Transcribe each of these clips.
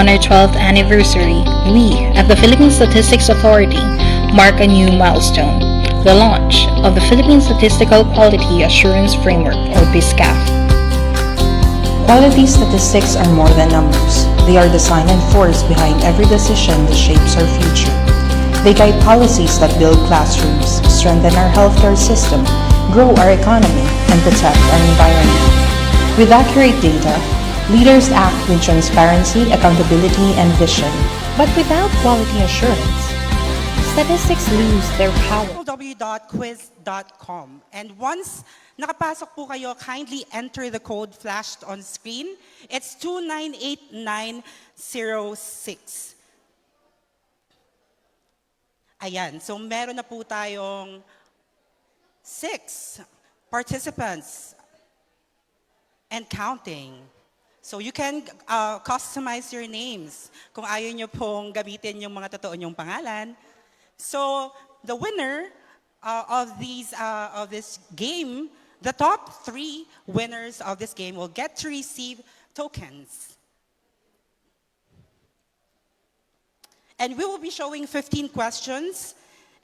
On our 12th anniversary, we, at the Philippine Statistics Authority, mark a new milestone, the launch of the Philippine Statistical Quality Assurance Framework, or PSCAF. Quality statistics are more than numbers. They are the sign and force behind every decision that shapes our future. They guide policies that build classrooms, strengthen our healthcare system, grow our economy, and protect our environment. With accurate data, leaders act with transparency, accountability, and vision. But without quality assurance, statistics lose their power. www.quiz.com. And once nakapasok po kayo, kindly enter the code flashed on screen. It's 298906. Ayan, so meron na po tayong 6 participants and counting. So you can customize your names kung ayaw nyo pong gamitin yung mga totoo nyong pangalan. So the winner of this game, the top 3 winners of this game will get to receive tokens. And we will be showing 15 questions,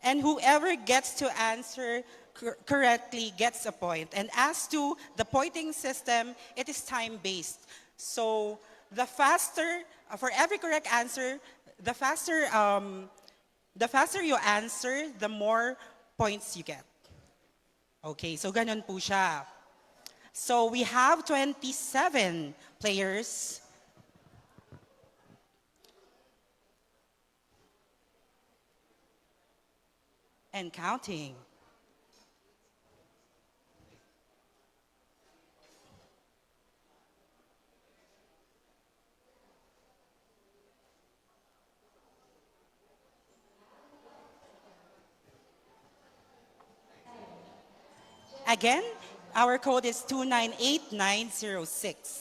and whoever gets to answer correctly gets a point. And as to the pointing system, it is time-based. So the faster, for every correct answer, the faster you answer, the more points you get. Okay, so ganun po siya. So we have 27 players. And counting. Again, our code is 298906.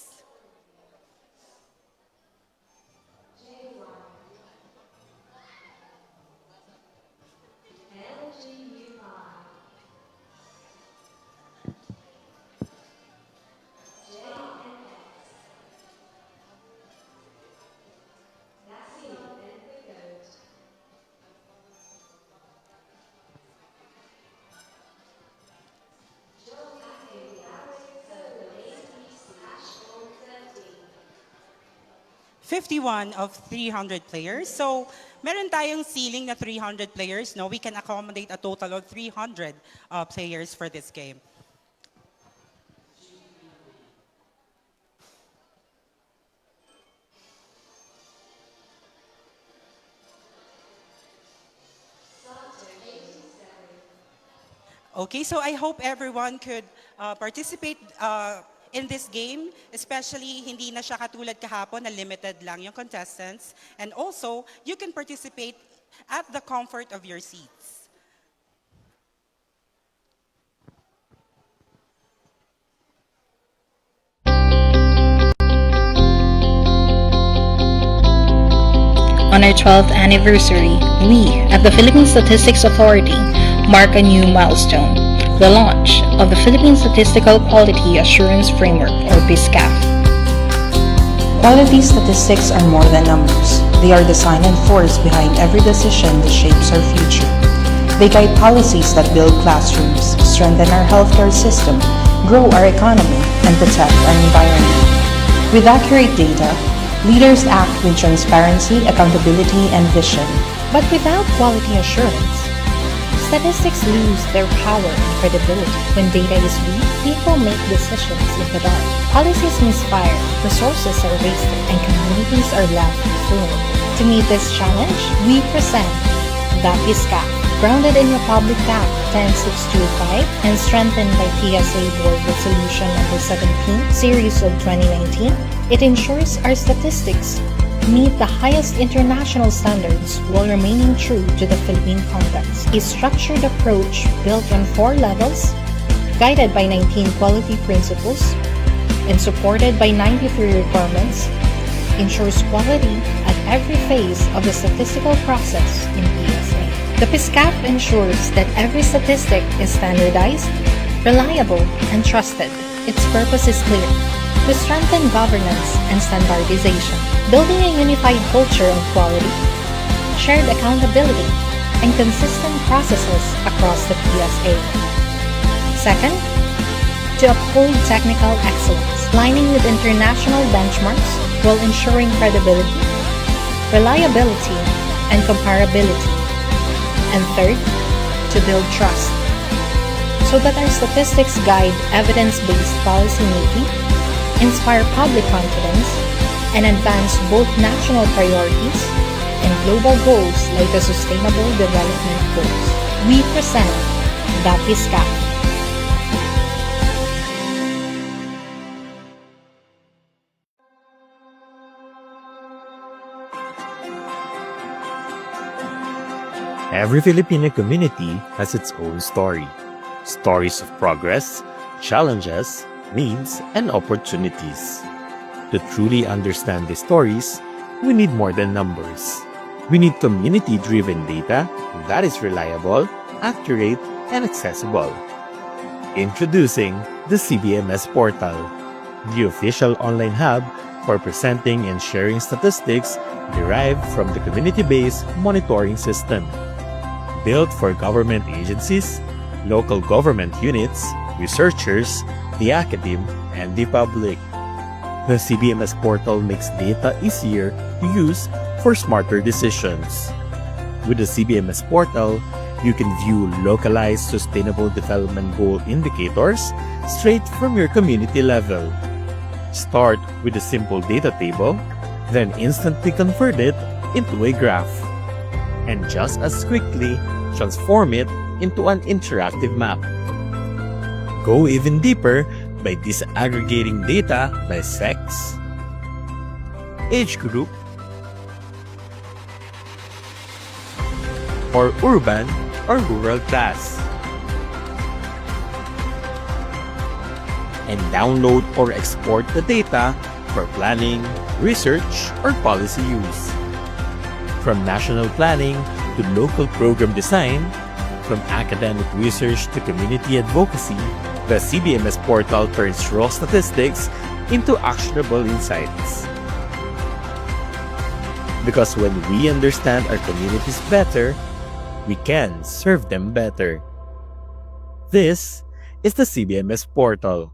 #51 of 300 players. So, meron tayong ceiling na 300 players. No, we can accommodate a total of 300 players for this game. Okay, so I hope everyone could participate in this game, especially hindi na siya katulad kahapon na limited lang yung contestants. And also, you can participate at the comfort of your seats. On our 12th anniversary, we, at the Philippine Statistics Authority, mark a new milestone, the launch of the Philippine Statistical Quality Assurance Framework, or PSCAF. Quality statistics are more than numbers. They are the sign and force behind every decision that shapes our future. They guide policies that build classrooms, strengthen our healthcare system, grow our economy, and protect our environment. With accurate data, leaders act with transparency, accountability, and vision. But without quality assurance, statistics lose their power and credibility. When data is weak, people make decisions in the dark. Policies misfire, resources are wasted, and communities are left vulnerable. To meet this challenge, we present the PSCAF, grounded in Republic Act 10625 and strengthened by PSA Board Resolution number 17, Series of 2019. It ensures our statistics meet the highest international standards while remaining true to the Philippine context. A structured approach built on 4 levels, guided by 19 quality principles, and supported by 93 requirements, ensures quality at every phase of the statistical process in PSA. The PSCAF ensures that every statistic is standardized, reliable, and trusted. Its purpose is clear: to strengthen governance and standardization, building a unified culture of quality, shared accountability, and consistent processes across the PSA. Second, to uphold technical excellence, aligning with international benchmarks while ensuring credibility, reliability, and comparability. And third, to build trust, so that our statistics guide evidence-based policymaking, inspire public confidence, and advance both national priorities and global goals like the Sustainable Development Goals. We present DAPISCAP. Every Filipino community has its own story. Stories of progress, challenges, needs, and opportunities. To truly understand these stories, we need more than numbers. We need community-driven data that is reliable, accurate, and accessible. Introducing the CBMS Portal, the official online hub for presenting and sharing statistics derived from the community-based monitoring system. Built for government agencies, local government units, researchers, the academe, and the public. The CBMS portal makes data easier to use for smarter decisions. With the CBMS portal, you can view localized Sustainable Development Goal indicators straight from your community level. Start with a simple data table, then instantly convert it into a graph. And just as quickly, transform it into an interactive map. Go even deeper by disaggregating data by sex, age group, or urban or rural class. And download or export the data for planning, research, or policy use. From national planning to local program design, from academic research to community advocacy, the CBMS portal turns raw statistics into actionable insights. Because when we understand our communities better, we can serve them better. This is the CBMS portal.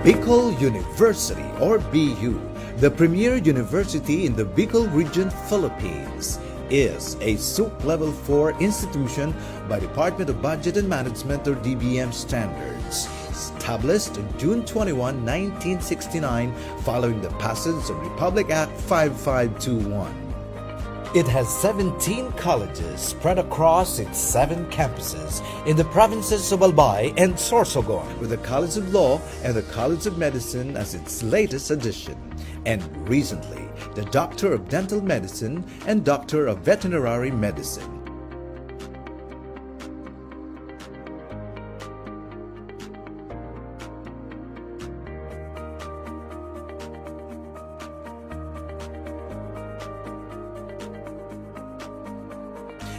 Bicol University or BU, the premier university in the Bicol region, Philippines, is a SUP Level 4 institution by Department of Budget and Management or DBM standards, established on June 21, 1969 following the passage of Republic Act 5521. It has 17 colleges spread across its 7 campuses in the provinces of Albay and Sorsogon, with the College of Law and the College of Medicine as its latest addition, and recently the Doctor of Dental Medicine and Doctor of Veterinary Medicine.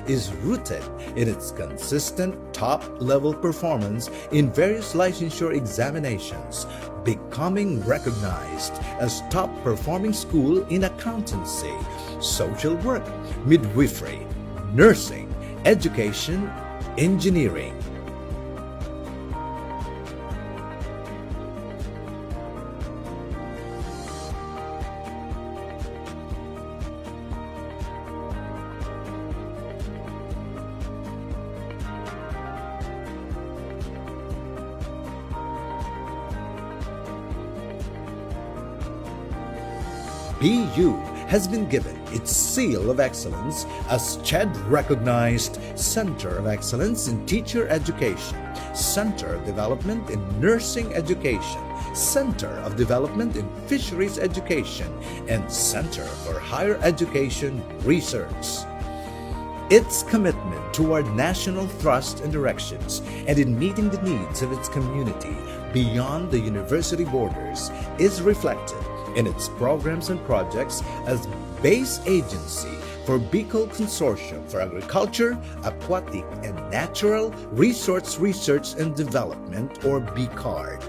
Is rooted in its consistent top-level performance in various licensure examinations, becoming recognized as top-performing school in accountancy, social work, midwifery, nursing, education, engineering. BU has been given its seal of excellence as CHED recognized Center of Excellence in Teacher Education, Center of Development in Nursing Education, Center of Development in Fisheries Education, and Center for Higher Education Research. Its commitment toward national thrust and directions and in meeting the needs of its community beyond the university borders is reflected in its programs and projects as base agency for Bicol Consortium for Agriculture, Aquatic, and Natural Resource Research and Development, or BCARD.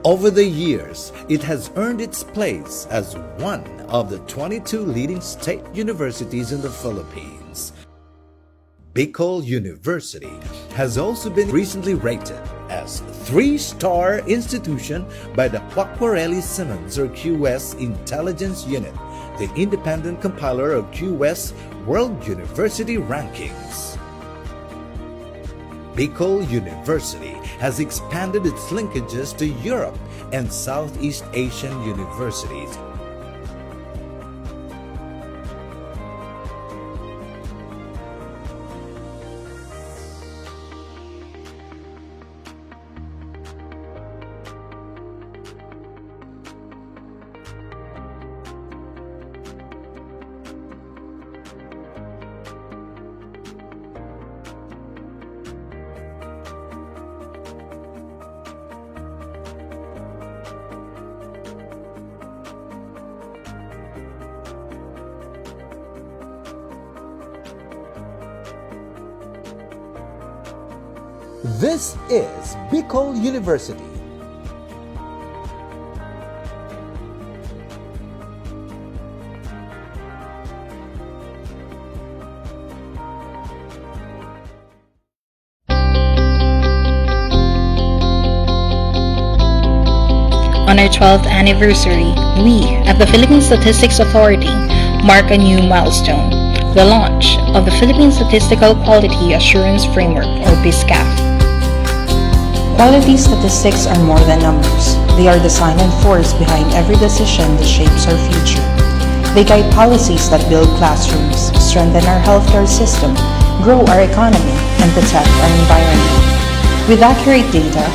Over the years, it has earned its place as one of the 22 leading state universities in the Philippines. Bicol University has also been recently rated as 3-star institution by the Quacquarelli Simmons or QS Intelligence Unit, the independent compiler of QS World University Rankings. Bicol University has expanded its linkages to Europe and Southeast Asian universities. This is Bicol University. On our 12th anniversary, we at the Philippine Statistics Authority mark a new milestone, the launch of the Philippine Statistical Quality Assurance Framework, or PSCAF. Quality statistics are more than numbers. They are the design force behind every decision that shapes our future. They guide policies that build classrooms, strengthen our healthcare system, grow our economy, and protect our environment. With accurate data,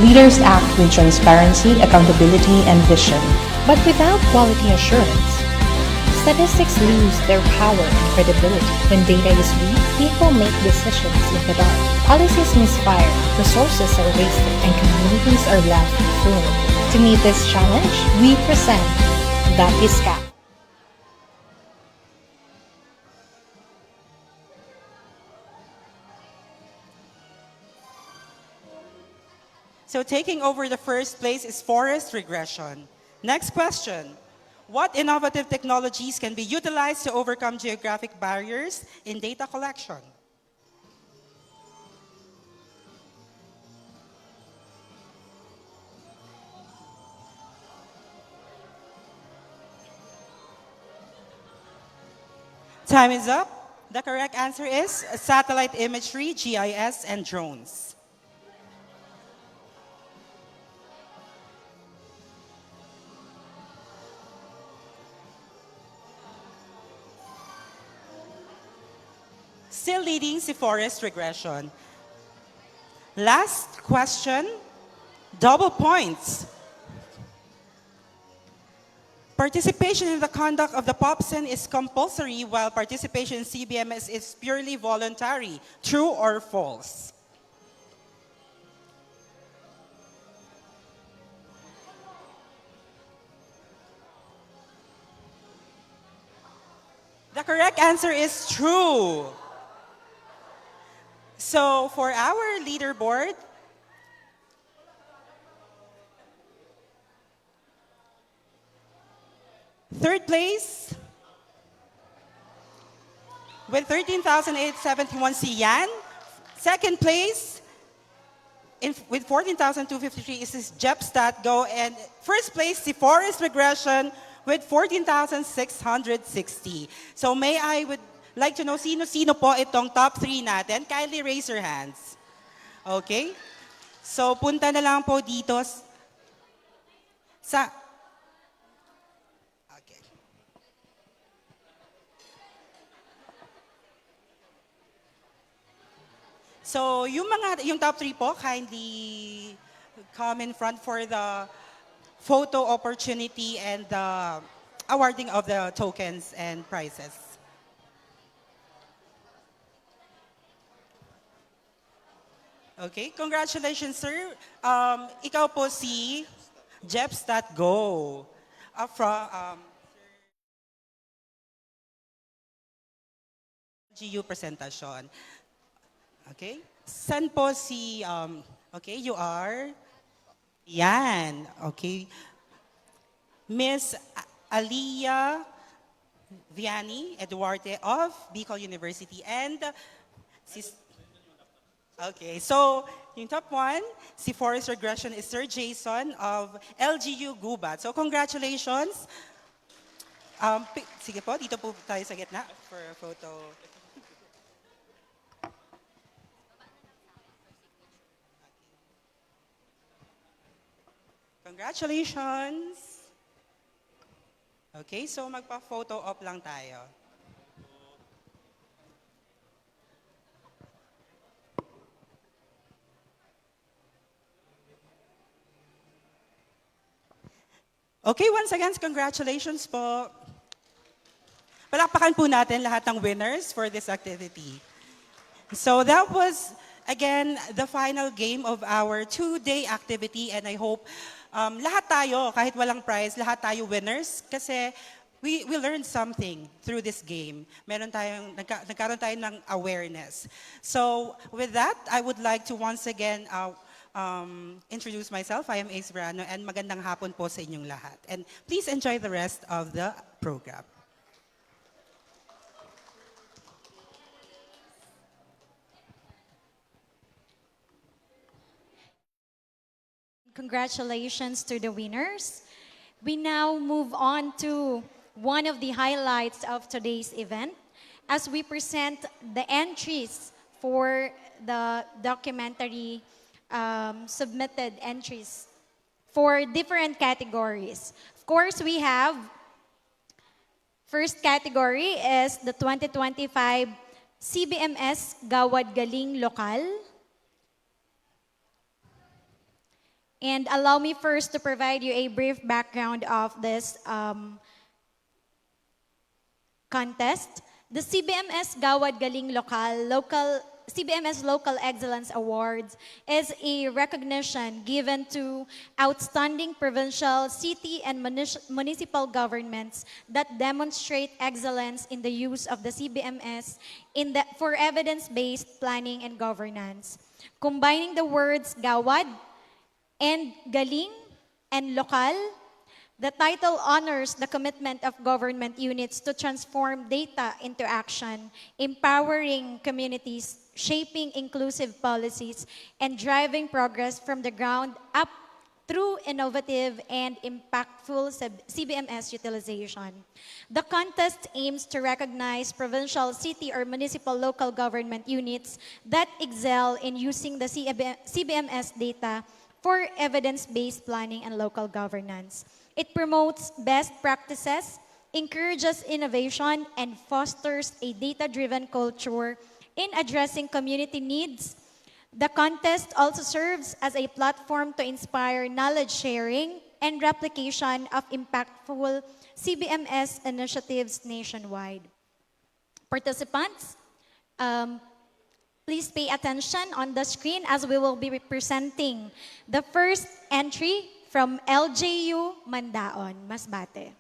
leaders act with transparency, accountability, and vision. But without quality assurance, statistics lose their power and credibility. When data is weak, people make decisions in the dark. Policies misfire, resources are wasted, and communities are left doomed. To meet this challenge, we present the PSCAF. So taking over the first place is forest regression. Next question. What innovative technologies can be utilized to overcome geographic barriers in data collection? Time is up. The correct answer is satellite imagery, GIS, and drones. still leading si Forest Regression. Last question, double points. Participation in the conduct of the POPSEN is compulsory while participation in CBMS is purely voluntary. True or false? The correct answer is true. So for our leaderboard, third place with 13,871 si Yan. Second place with 14,253 is Jepstat Go. And first place si Forest Regression with 14,660. So may I would like to know sino-sino po itong top 3 natin. Kindly raise your hands. Okay? So punta na lang po dito sa... Okay. So yung top 3 po, kindly come in front for the photo opportunity and the awarding of the tokens and prizes. Okay, congratulations, sir. Ikaw po si Jepstat Go. From GU presentation. Okay, san po si, okay, you are? Yan, okay. Miss Aliyah Vianney Eduarte of Bicol University and okay, so yung top 1, si Forest Regression is Sir Jason of LGU Gubat. So congratulations. Sige po, dito po tayo sa gitna for a photo. Congratulations! Okay, so magpa-photo op lang tayo. Okay, once again, congratulations po. Palakpakan po natin lahat ng winners for this activity. So that was, again, the final game of our 2-day activity and I hope lahat tayo, kahit walang prize, lahat tayo winners kasi we learned something through this game. Nagkaroon tayo ng awareness. So with that, I would like to once again introduce myself. I am Ace Verano and magandang hapon po sa inyong lahat. And please enjoy the rest of the program. Congratulations to the winners. We now move on to one of the highlights of today's event as we present the entries for the documentary submitted entries for different categories. Of course, we have first category is the 2025 CBMS Gawad Galing Lokal. And allow me first to provide you a brief background of this contest. The CBMS Gawad Galing CBMS Local Excellence Awards is a recognition given to outstanding provincial, city, and municipal governments that demonstrate excellence in the use of the CBMS for evidence-based planning and governance. Combining the words Gawad and Galing and Lokal, the title honors the commitment of government units to transform data into action, empowering communities, shaping inclusive policies, and driving progress from the ground up through innovative and impactful CBMS utilization. The contest aims to recognize provincial, city, or municipal local government units that excel in using the CBMS data for evidence-based planning and local governance. It promotes best practices, encourages innovation, and fosters a data-driven culture In addressing community needs, the contest also serves as a platform to inspire knowledge sharing and replication of impactful CBMS initiatives nationwide. Participants, um, please pay attention on the screen as we will be presenting the first entry from LJU Mandaon, Masbate.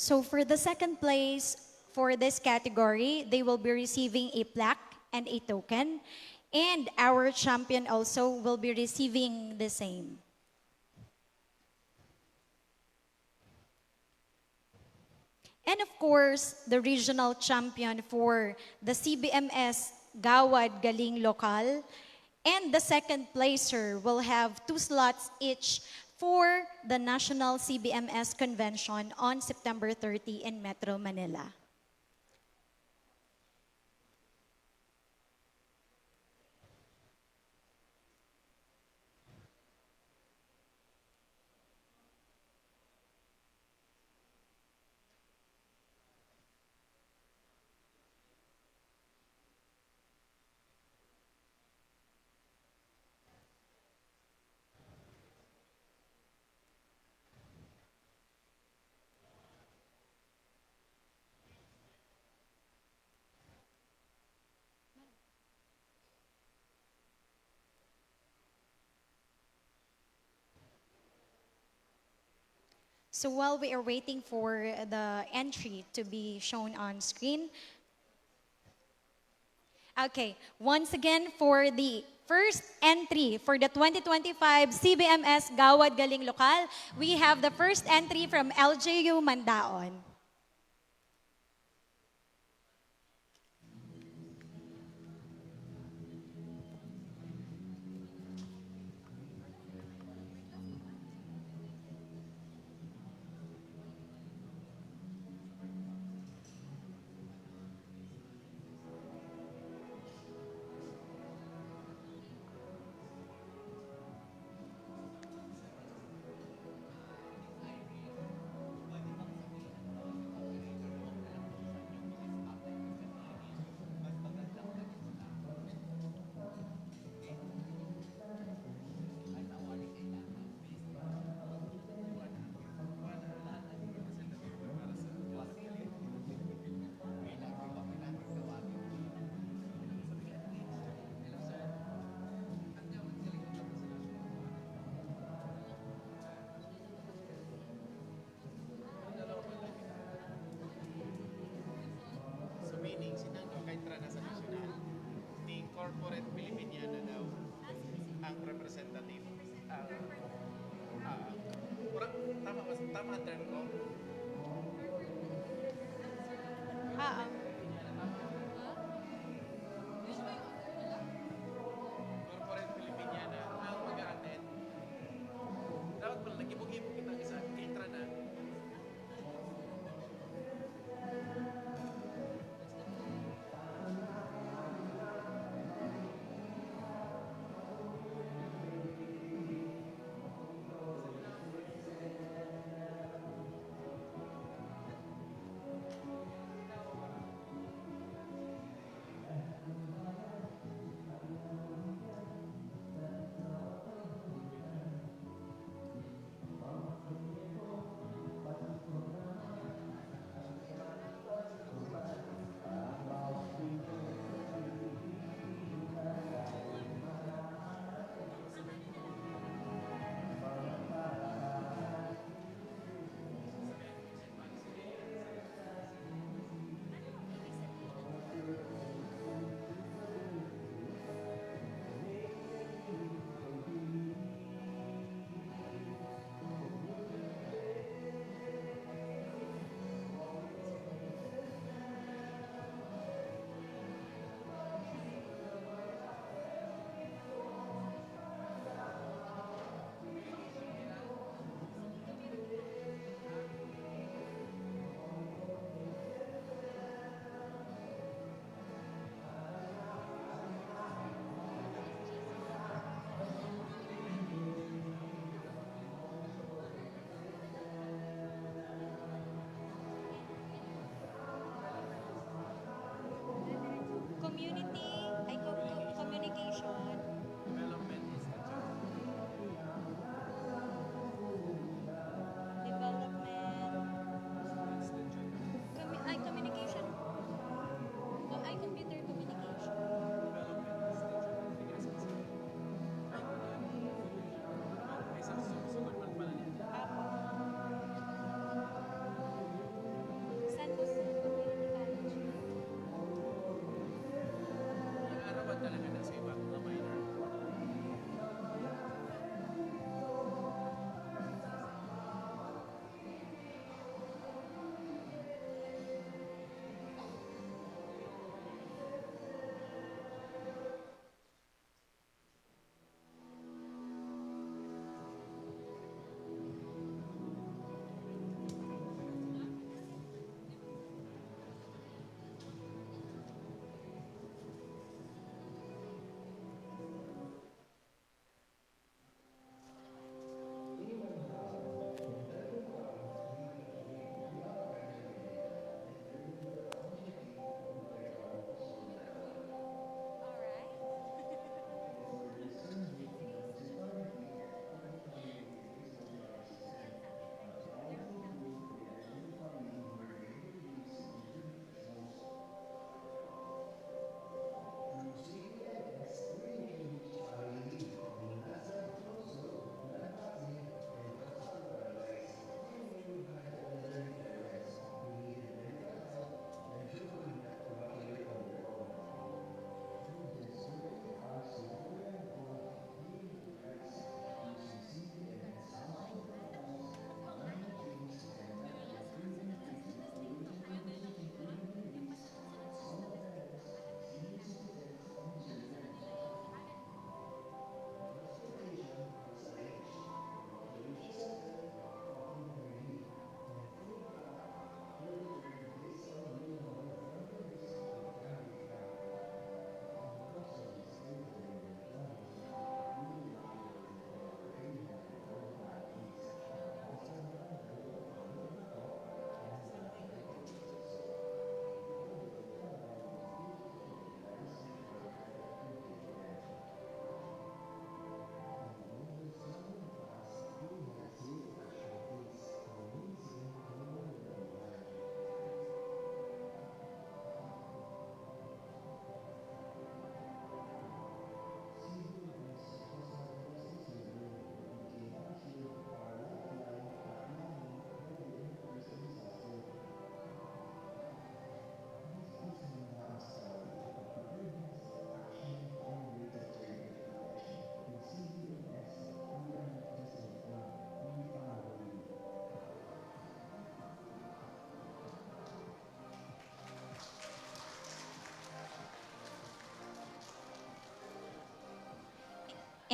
So for the second place for this category, they will be receiving a plaque and a token. And our champion also will be receiving the same. And of course, the regional champion for the CBMS Gawad Galing Lokal and the second placer will have 2 slots each for the National CBMS Convention on September 30 in Metro Manila. So while we are waiting for the entry to be shown on screen, okay, once again for the first entry for the 2025 CBMS Gawad Galing Lokal, we have the first entry from LJU Mandaon. representative. Tama ba? Tama ang term ko? Ah, Corporate Filipiniana ang mag-a-attend. Dapat pala, nag-ibog-ibog kitang isa. Kitra na. communication. Development Institute. Development. Institute. Communication. Computer communication. Development Institute. Hindi ka specific. Ay, yan. May susunod man pala niya. San Jose Community College. Yung arawan talaga na sa ibang mga minor.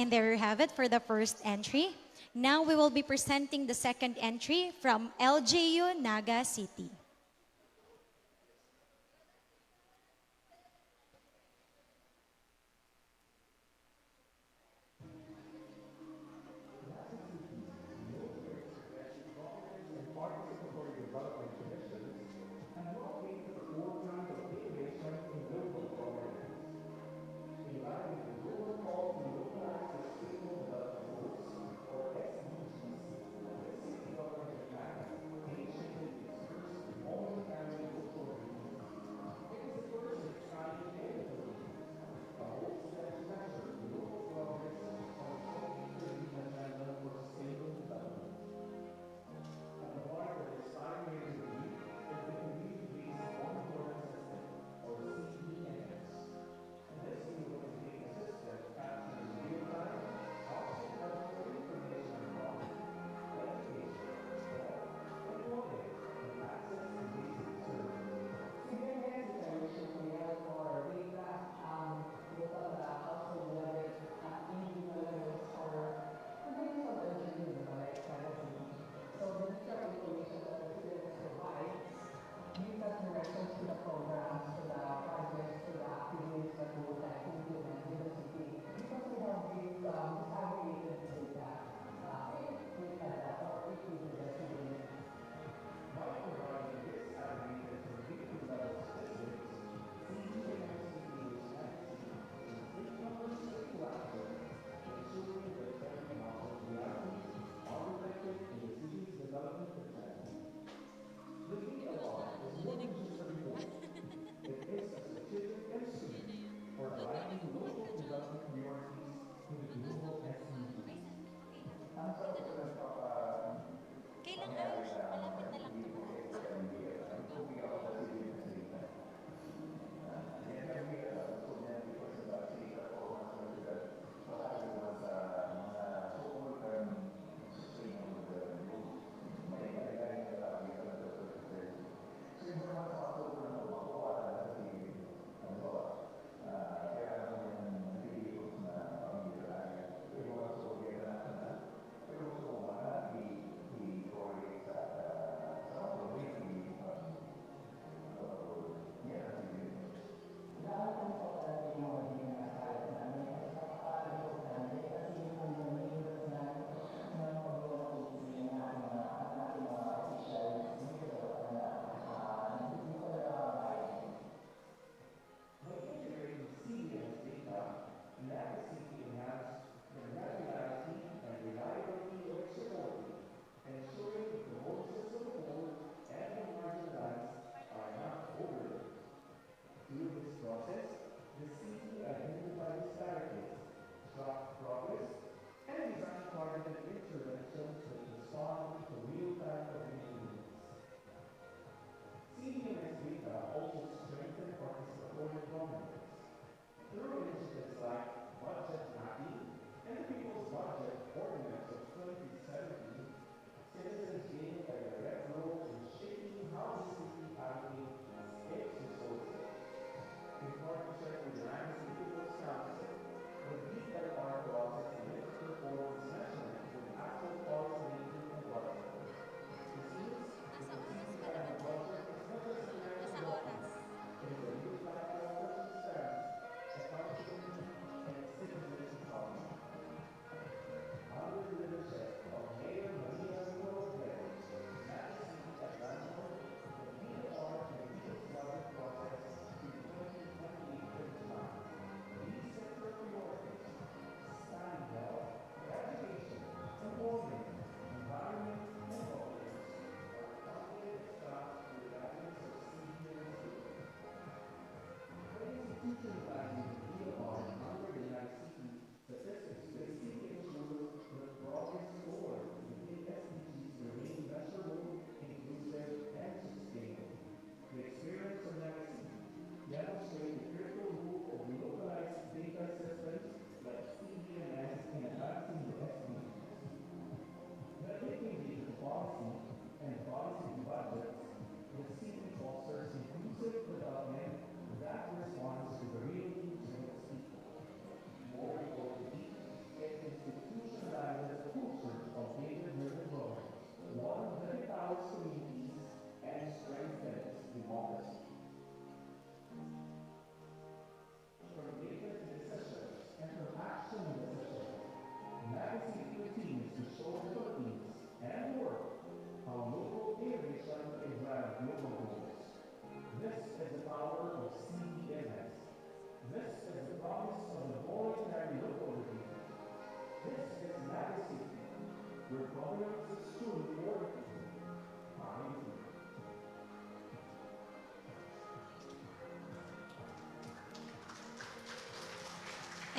And there you have it for the first entry. Now we will be presenting the second entry from LJU Naga City.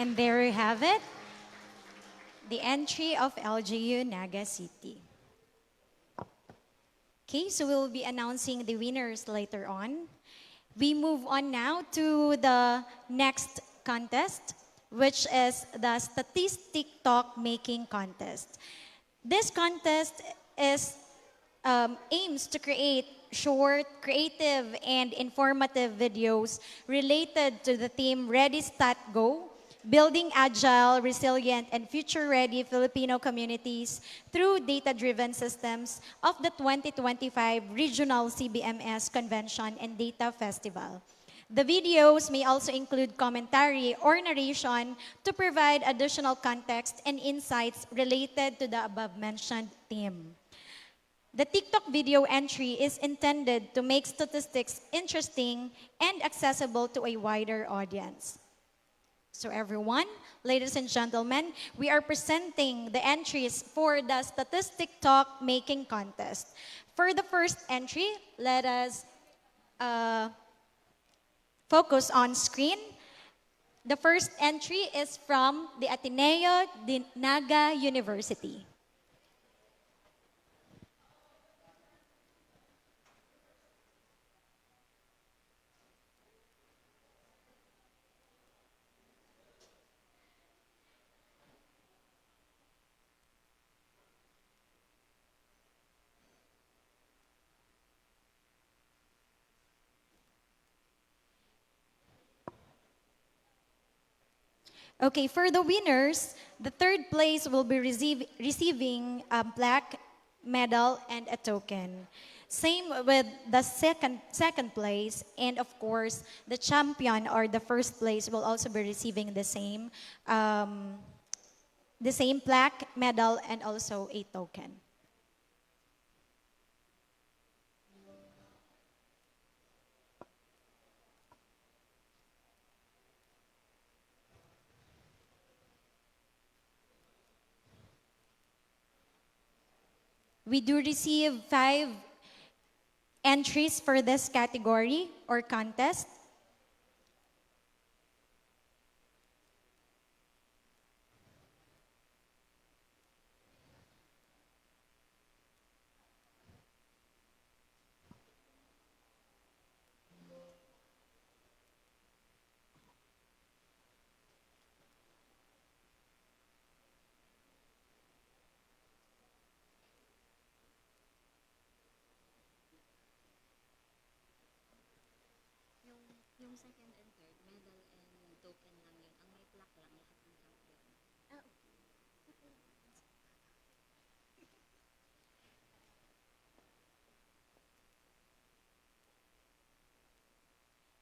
And there you have it, the entry of LGU Naga City. Okay, so we'll be announcing the winners later on. We move on now to the next contest, which is the Statistic Talk Making Contest. This contest is aims to create short, creative, and informative videos related to the theme Ready, Stat, Go, building agile, resilient, and future-ready Filipino communities through data-driven systems of the 2025 Regional CBMS Convention and Data Festival. The videos may also include commentary or narration to provide additional context and insights related to the above-mentioned theme. The TikTok video entry is intended to make statistics interesting and accessible to a wider audience. So everyone, ladies and gentlemen, we are presenting the entries for the Statistic Talk Making Contest. For the first entry, let us focus on screen. The first entry is from the Ateneo de Naga University. Okay, for the winners, the third place will be receiving a plaque, medal, and a token. Same with the second place, and of course, the champion or the first place will also be receiving the same plaque, medal, and also a token. We do receive 5 entries for this category or contest. Yung second and third, medal and token lang yun. Ang may plaque lang, lahat ng champion.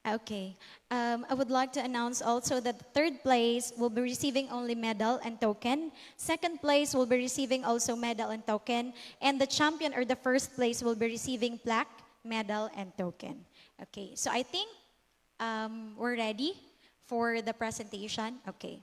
Okay. I would like to announce also that the third place will be receiving only medal and token. Second place will be receiving also medal and token. And the champion or the first place will be receiving plaque, medal, and token. Okay. So I think we're ready for the presentation. Okay.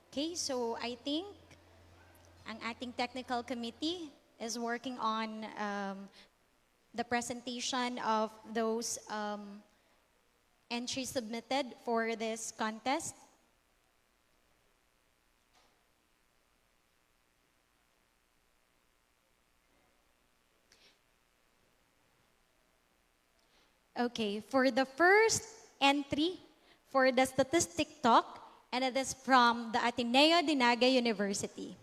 Okay, so I think ang ating technical committee is working on the presentation of those entries submitted for this contest. Okay, for the first entry for the statistic talk, and it is from the Ateneo de Naga University.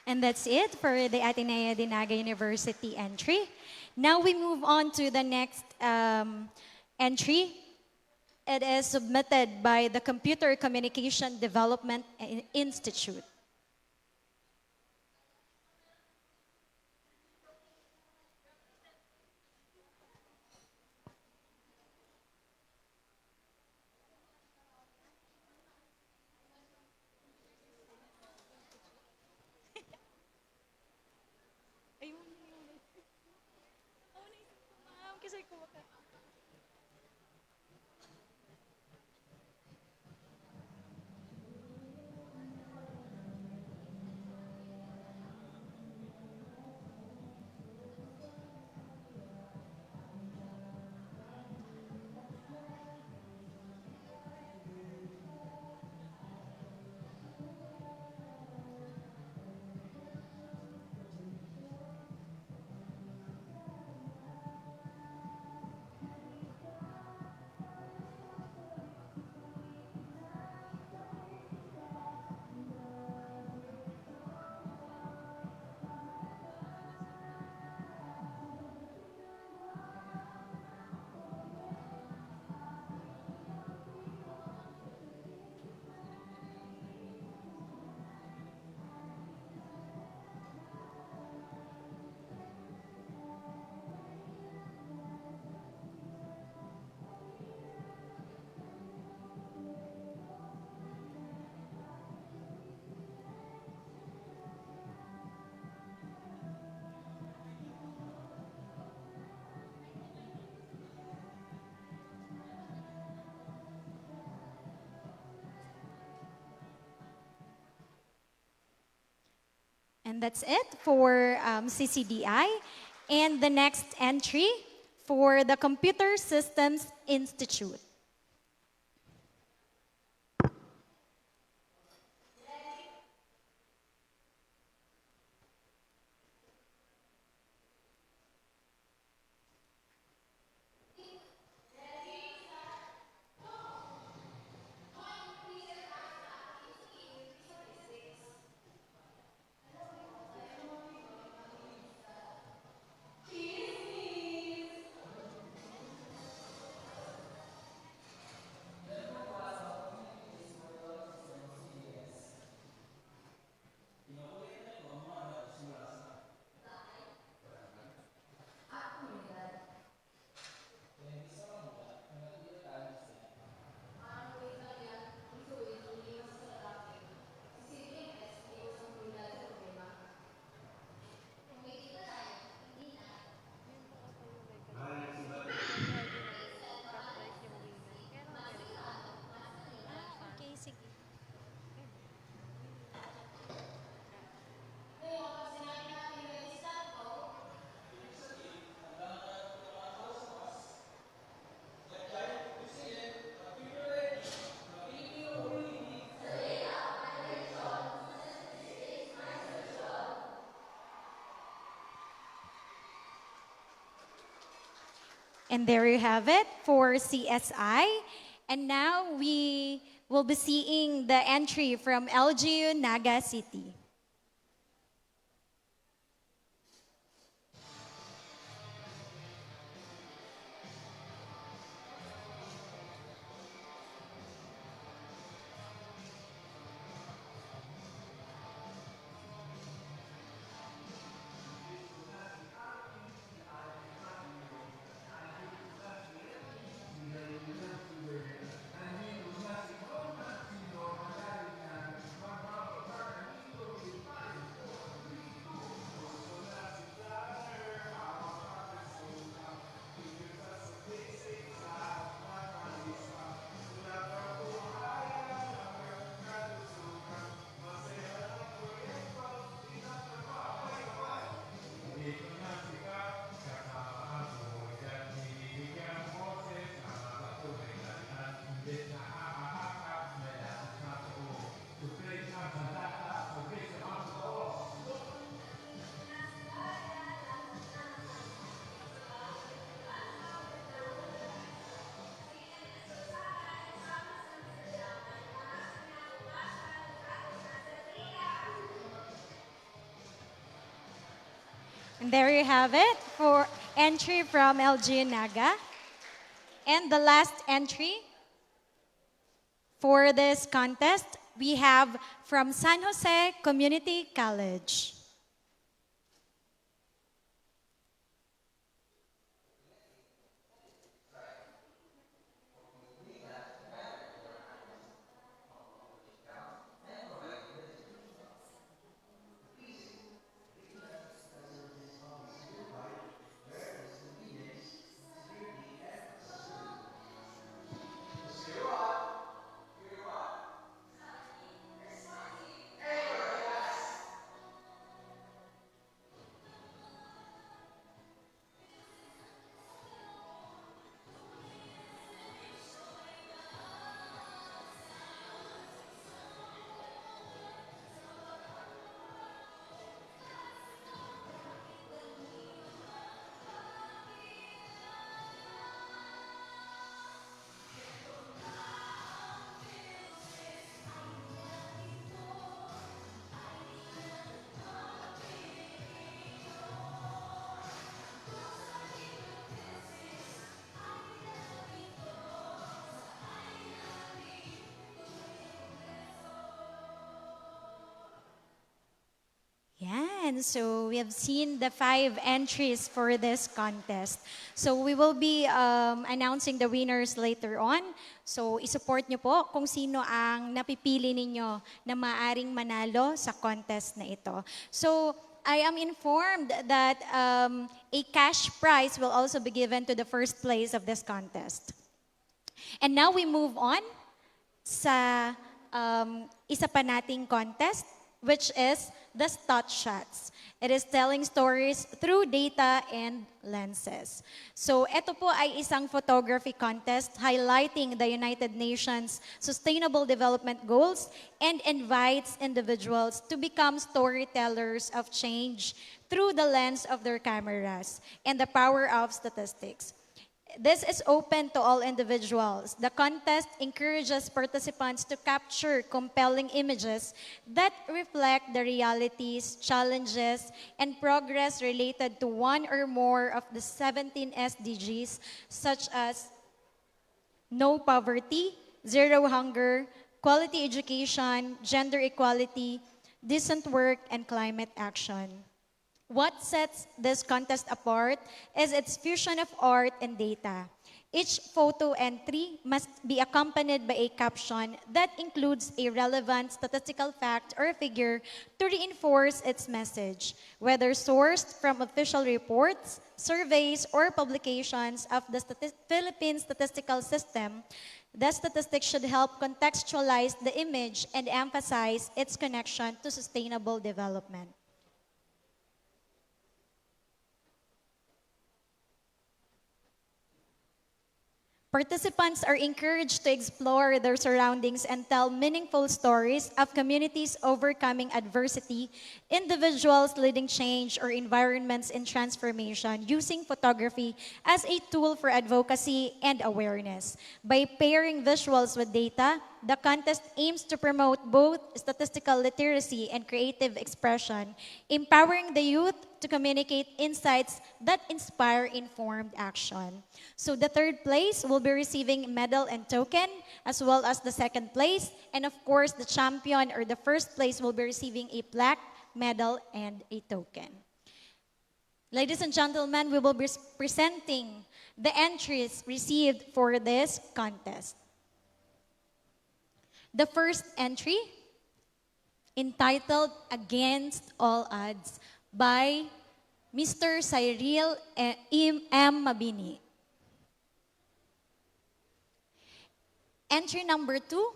And that's it for the Ateneo de Naga University entry. Now we move on to the next entry. It is submitted by the Computer Communication Development Institute. And that's it for CCDI. And the next entry for the Computer Systems Institute. And there you have it for CSI. And now we will be seeing the entry from LGU Naga City. And there you have it for entry from LGU Naga. And the last entry for this contest, we have from San Jose Community College. Yan. So we have seen the 5 entries for this contest. So we will be announcing the winners later on. So isupport nyo po kung sino ang napipili ninyo na maaring manalo sa contest na ito. So I am informed that a cash prize will also be given to the first place of this contest. And now we move on sa isa pa nating contest, which is the STOT Shots. It is telling stories through data and lenses. So ito po ay isang photography contest highlighting the United Nations Sustainable Development Goals and invites individuals to become storytellers of change through the lens of their cameras and the power of statistics. This is open to all individuals. The contest encourages participants to capture compelling images that reflect the realities, challenges, and progress related to one or more of the 17 SDGs, such as no poverty, zero hunger, quality education, gender equality, decent work, and climate action. What sets this contest apart is its fusion of art and data. Each photo entry must be accompanied by a caption that includes a relevant statistical fact or figure to reinforce its message, whether sourced from official reports, surveys, or publications of the Philippine Statistical System. The statistics should help contextualize the image and emphasize its connection to sustainable development. Participants are encouraged to explore their surroundings and tell meaningful stories of communities overcoming adversity, individuals leading change, or environments in transformation, using photography as a tool for advocacy and awareness. By pairing visuals with data, the contest aims to promote both statistical literacy and creative expression, empowering the youth to communicate insights that inspire informed action. So the third place will be receiving medal and token, as well as the second place. And of course, the champion or the first place will be receiving a plaque, medal, and a token. Ladies and gentlemen, we will be presenting the entries received for this contest. The first entry, entitled Against All Odds, by Mr. Cyril M. Mabini. Entry number 2,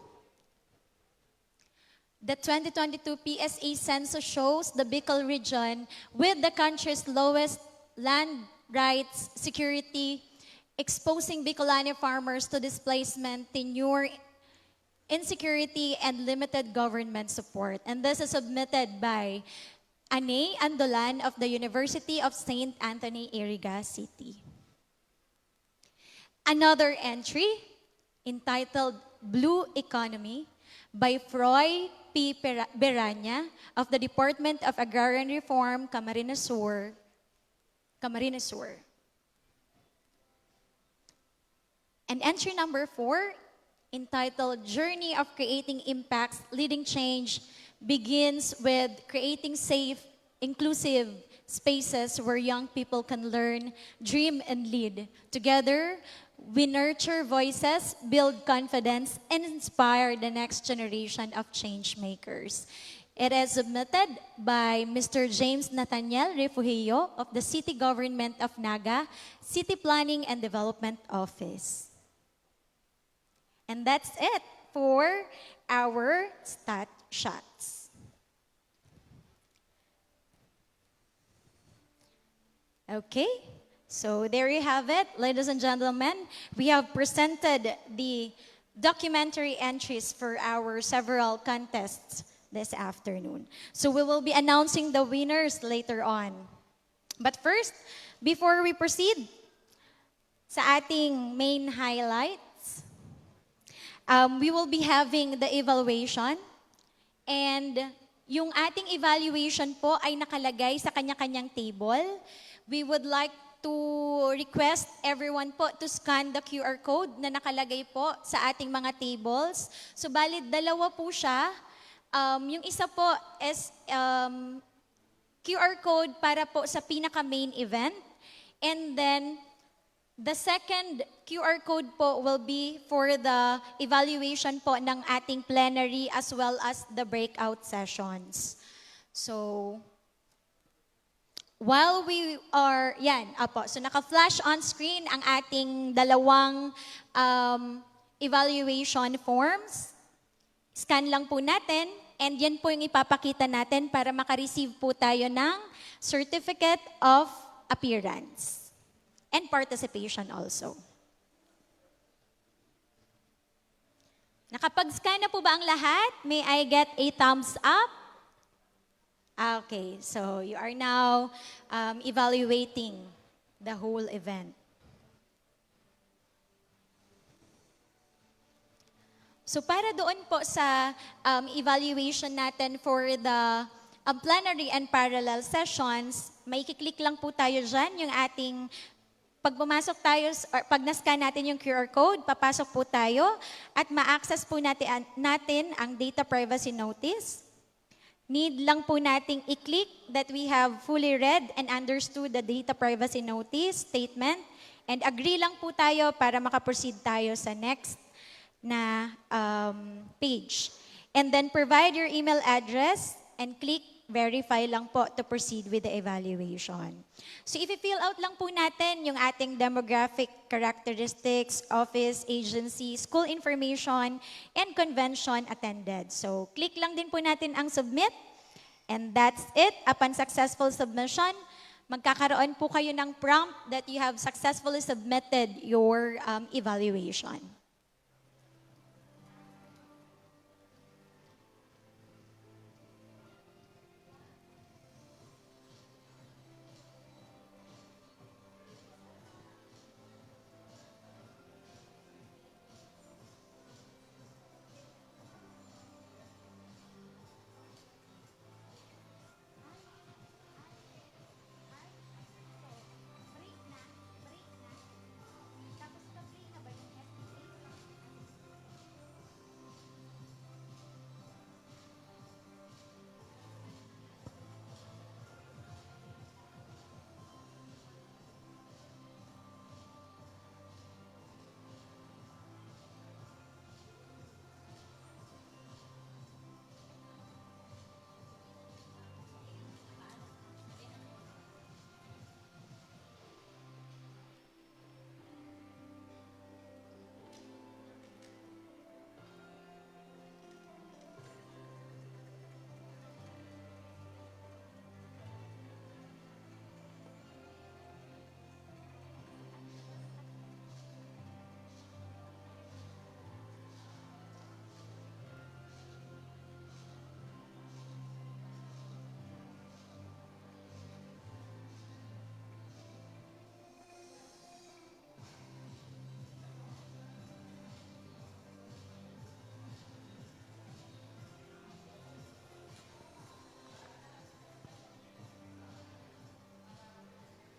the 2022 PSA census shows the Bicol region with the country's lowest land rights security, exposing Bicolano farmers to displacement, tenure, insecurity, and limited government support. And this is submitted by Anay Andolan of the University of St. Anthony, Iriga City. Another entry, entitled Blue Economy, by Froy P. Beranya of the Department of Agrarian Reform, Camarines Sur. And entry number 4, entitled Journey of Creating Impacts, Leading Change, begins with creating safe, inclusive spaces where young people can learn, dream, and lead. Together, we nurture voices, build confidence, and inspire the next generation of change makers. It is submitted by Mr. James Nathaniel Refugio of the City Government of Naga, City Planning and Development Office. And that's it for our stat shots. Okay, so there you have it, ladies and gentlemen. We have presented the documentary entries for our several contests this afternoon. So we will be announcing the winners later on. But first, before we proceed sa ating main highlights, we will be having the evaluation, and yung ating evaluation po ay nakalagay sa kanya-kanyang table. We would like to request everyone po to scan the QR code na nakalagay po sa ating mga tables. So valid, dalawa po siya. Yung isa po is QR code para po sa pinaka-main event. And then, the second QR code po will be for the evaluation po ng ating plenary as well as the breakout sessions. So, while we are, so naka-flash on screen ang ating dalawang evaluation forms. Scan lang po natin, and yan po yung ipapakita natin para makareceive po tayo ng Certificate of Appearance and participation also. Nakapag-scan na po ba ang lahat? May I get a thumbs up? Okay, so you are now evaluating the whole event. So para doon po sa evaluation natin for the plenary and parallel sessions, may kiklik lang po tayo dyan, yung ating, pag pumasok tayo, or pag na-scan natin yung QR code, papasok po tayo at ma-access po natin ang data privacy notice. Need lang po nating i-click that we have fully read and understood the data privacy notice statement, and agree lang po tayo para makaproceed tayo sa next na page. And then provide your email address and click verify lang po to proceed with the evaluation. So i-fill out lang po natin yung ating demographic characteristics, office, agency, school information, and convention attended. So click lang din po natin ang submit, and that's it. Upon successful submission, magkakaroon po kayo ng prompt that you have successfully submitted your evaluation.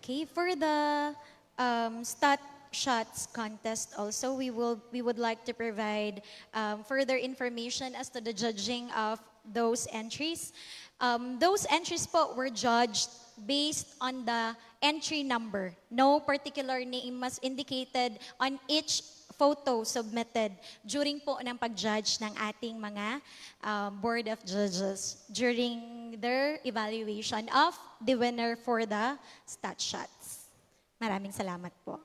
Okay, for the stat shots contest also, we would like to provide further information as to the judging of those entries. Those entries po were judged based on the entry number. No particular name was indicated on each photo submitted during po ng pag-judge ng ating mga Board of Judges during their evaluation of the winner for the stat shots. Maraming salamat po.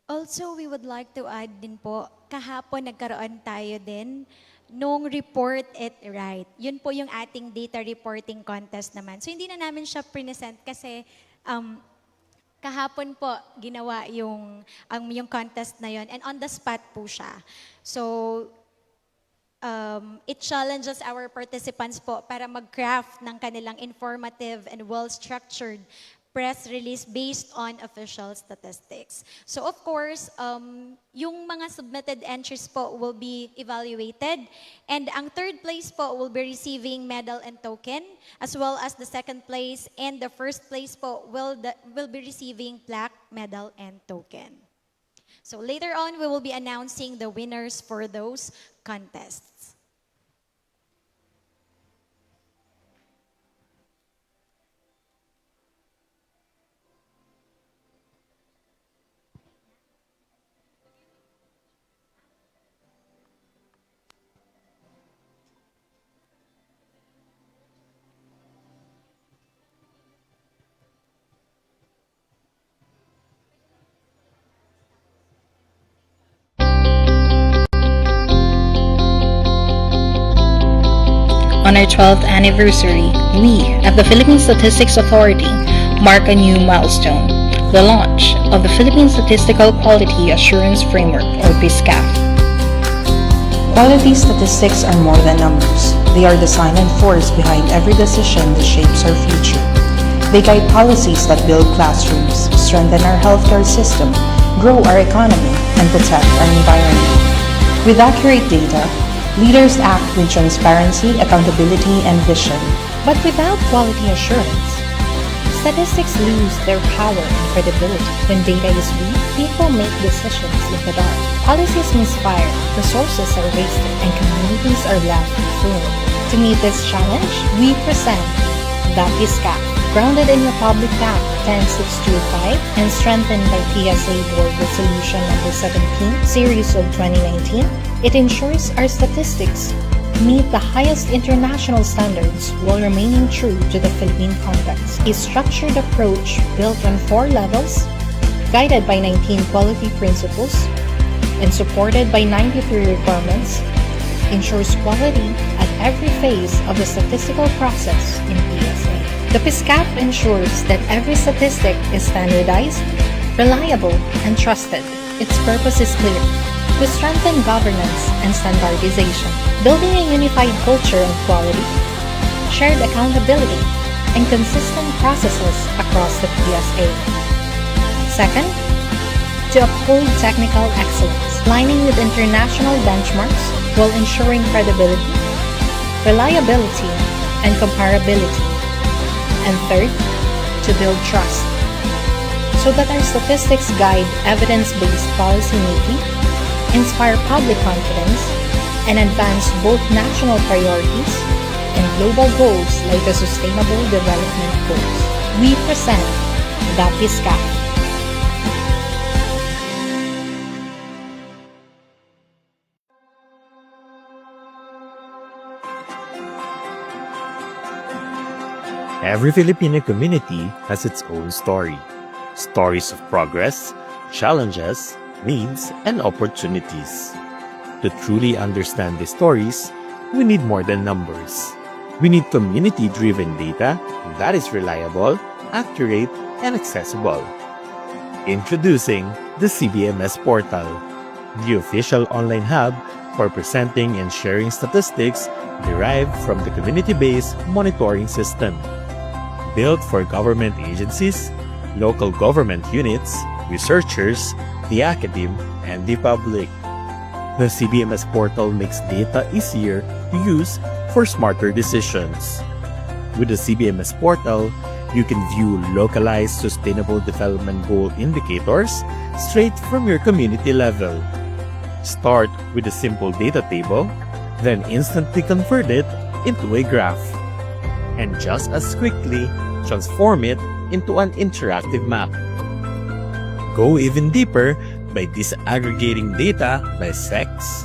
Also, we would like to add din po, kahapon nagkaroon tayo din nung Report It Right. Yun po yung ating data reporting contest naman. So hindi na namin siya present kasi kahapon po ginawa yung contest na yun and on the spot po siya. So it challenges our participants po para mag-craft ng kanilang informative and well-structured press release based on official statistics. So of course, yung mga submitted entries po will be evaluated and ang third place po will be receiving medal and token as well as the second place and the first place po will be receiving plaque, medal, and token. So later on, we will be announcing the winners for those contests. On our 12th anniversary, we at the Philippine Statistics Authority mark a new milestone, the launch of the Philippine Statistical Quality Assurance Framework, or PSCAF. Quality statistics are more than numbers. They are the sign and force behind every decision that shapes our future. They guide policies that build classrooms, strengthen our healthcare system, grow our economy, and protect our environment. With accurate data, leaders act with transparency, accountability, and vision. But without quality assurance, statistics lose their power and credibility. When data is weak, people make decisions in the dark. Policies misfire, resources are wasted, and communities are left vulnerable. To meet this challenge, we present the PSCAF, grounded in Republic Act 10625 and strengthened by PSA Board Resolution number 17, Series of 2019, it ensures our statistics meet the highest international standards while remaining true to the Philippine context. A structured approach built on 4 levels, guided by 19 quality principles, and supported by 93 requirements, ensures quality at every phase of the statistical process in PSA. The PSCAF ensures that every statistic is standardized, reliable, and trusted. Its purpose is clear: to strengthen governance and standardization, building a unified culture of quality, shared accountability, and consistent processes across the PSA. Second, to uphold technical excellence, aligning with international benchmarks while ensuring credibility, reliability, and comparability. And third, to build trust, so that our statistics guide evidence-based policy making, inspire public confidence, and advance both national priorities and global goals like the Sustainable Development Goals. We present the PSCAF. Every Filipino community has its own story. Stories of progress, challenges, needs, and opportunities. To truly understand these stories, we need more than numbers. We need community-driven data that is reliable, accurate, and accessible. Introducing the CBMS Portal, the official online hub for presenting and sharing statistics derived from the community-based monitoring system. Built for government agencies, local government units, researchers, the academe, and the public. The CBMS portal makes data easier to use for smarter decisions. With the CBMS portal, you can view localized Sustainable Development Goal indicators straight from your community level. Start with a simple data table, then instantly convert it into a graph. And just as quickly, transform it into an interactive map. Go even deeper by disaggregating data by sex,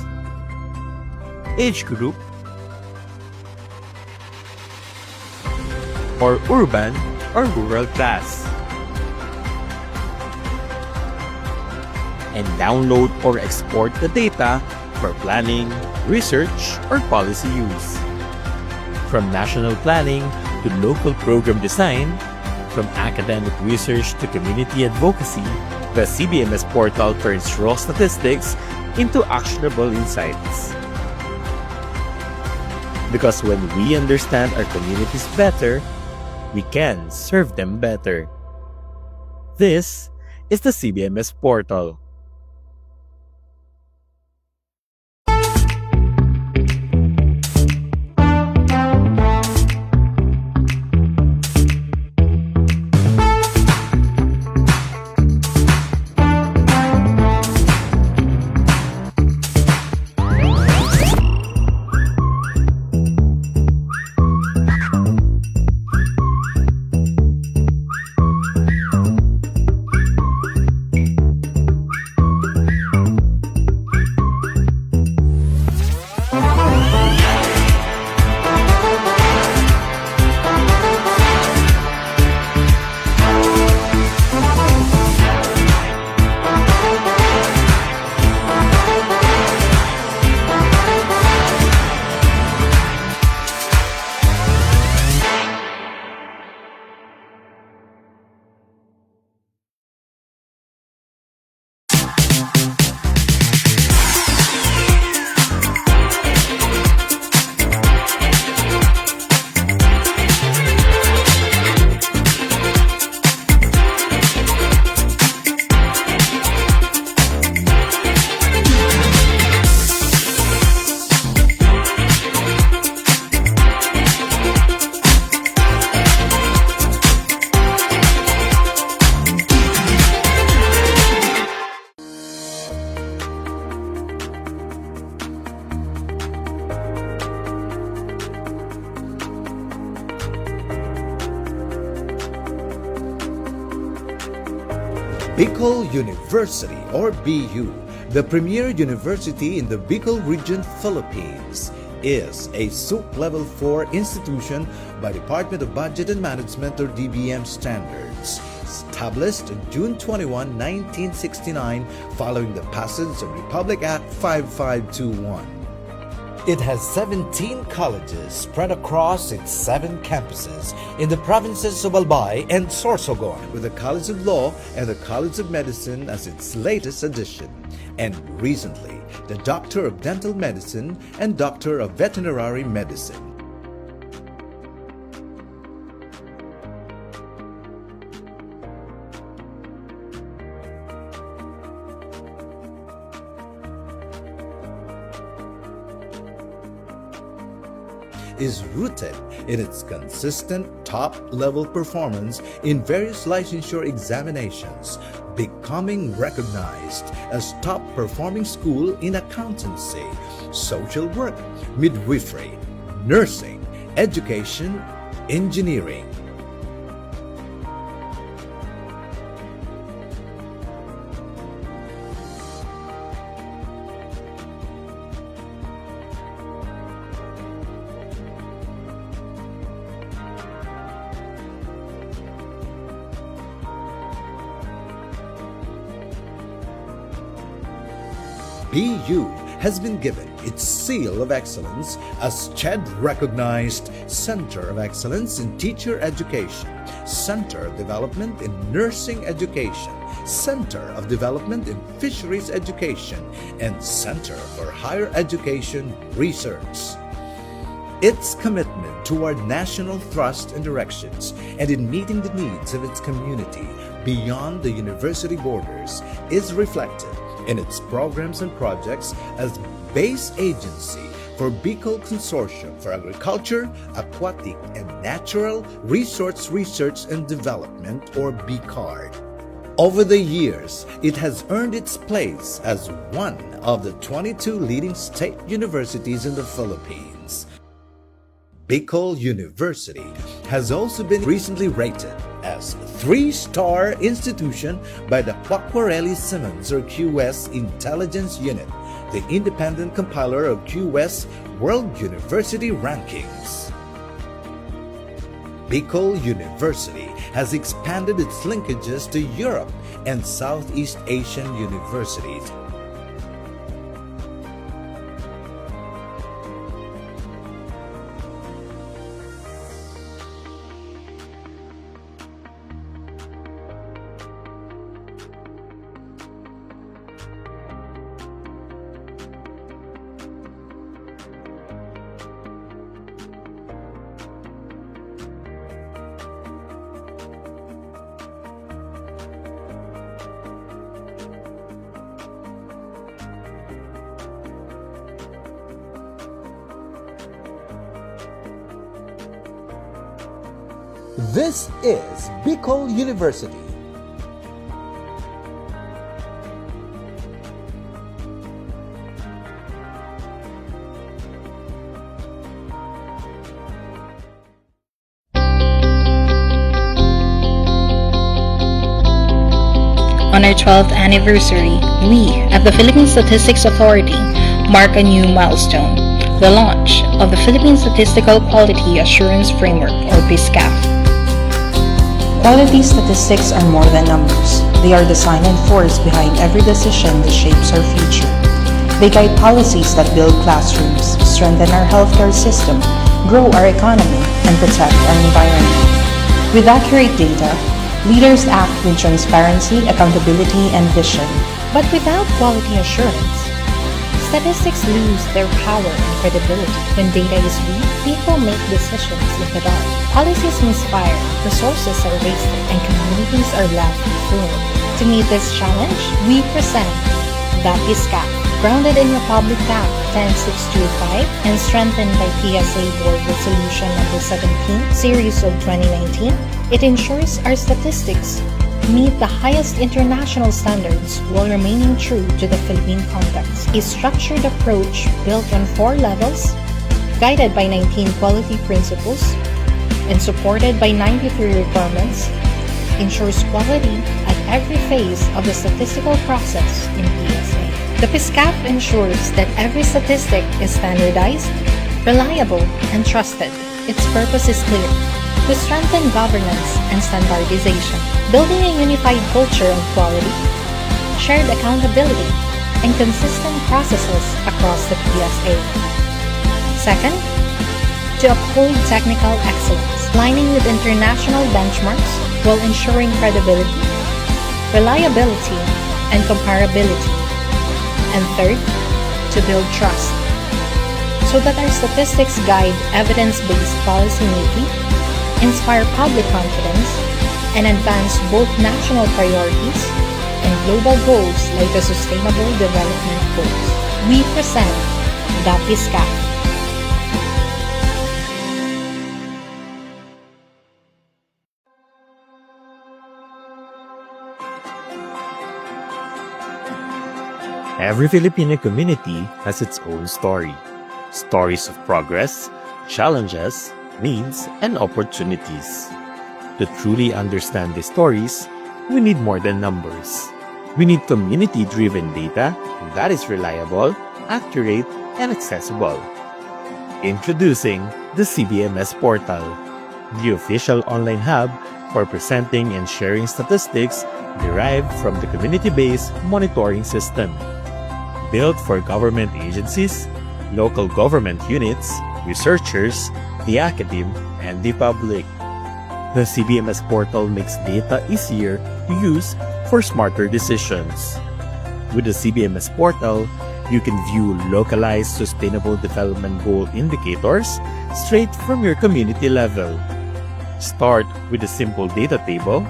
age group, or urban or rural class. And download or export the data for planning, research, or policy use. From national planning to local program design, from academic research to community advocacy, the CBMS portal turns raw statistics into actionable insights. Because when we understand our communities better, we can serve them better. This is the CBMS portal. Bicol University or BU, the premier university in the Bicol region, Philippines, is a SUP Level 4 institution by Department of Budget and Management or DBM standards, established on June 21, 1969 following the passage of Republic Act 5521. It has 17 colleges spread across its 7 campuses in the provinces of Albay and Sorsogon, with the College of Law and the College of Medicine as its latest addition, and recently the Doctor of Dental Medicine and Doctor of Veterinary Medicine. Is rooted in its consistent top-level performance in various licensure examinations, becoming recognized as top-performing school in accountancy, social work, midwifery, nursing, education, engineering. BU has been given its seal of excellence as CHED-recognized Center of Excellence in Teacher Education, Center of Development in Nursing Education, Center of Development in Fisheries Education, and Center for Higher Education Research. Its commitment toward national thrust and directions and in meeting the needs of its community beyond the university borders is reflected in its programs and projects as base agency for Bicol Consortium for Agriculture, Aquatic, and Natural Resource Research and Development or BCARD. Over the years, it has earned its place as one of the 22 leading state universities in the Philippines. Bicol University has also been recently rated as 3-star institution by the Quacquarelli Simmons or QS Intelligence Unit, the independent compiler of QS World University Rankings. Bicol University has expanded its linkages to Europe and Southeast Asian universities. This is Bicol University. On our 12th anniversary, we at the Philippine Statistics Authority mark a new milestone, the launch of the Philippine Statistical Quality Assurance Framework or PSCAF. Quality statistics are more than numbers. They are the design force behind every decision that shapes our future. They guide policies that build classrooms, strengthen our healthcare system, grow our economy, and protect our environment. With accurate data, leaders act with transparency, accountability, and vision. But without quality assurance, statistics lose their power and credibility. When data is weak, people make decisions in the dark. Policies misfire, resources are wasted, and communities are left informed. To meet this challenge, we present the PSCAF, grounded in Republic Act 10625 and strengthened by PSA Board Resolution number 17, Series of 2019. It ensures our statistics meet the highest international standards while remaining true to the Philippine context. A structured approach built on 4 levels, guided by 19 quality principles, and supported by 93 requirements, ensures quality at every phase of the statistical process in PSA. The PSCAP ensures that every statistic is standardized, reliable, and trusted. Its purpose is clear: to strengthen governance and standardization, building a unified culture of quality, shared accountability, and consistent processes across the PSA. Second, to uphold technical excellence, aligning with international benchmarks while ensuring credibility, reliability, and comparability. And third, to build trust, so that our statistics guide evidence-based policy making, inspire public confidence, and advance both national priorities and global goals like the Sustainable Development Goals. We present the PSCAP. Every Filipino community has its own story. Stories of progress, challenges, needs, and opportunities. To truly understand these stories, we need more than numbers. We need community-driven data that is reliable, accurate, and accessible. Introducing the CBMS Portal, the official online hub for presenting and sharing statistics derived from the community-based monitoring system. Built for government agencies, local government units, researchers, the academe, and the public. The CBMS portal makes data easier to use for smarter decisions. With the CBMS portal, you can view localized Sustainable Development Goal indicators straight from your community level. Start with a simple data table,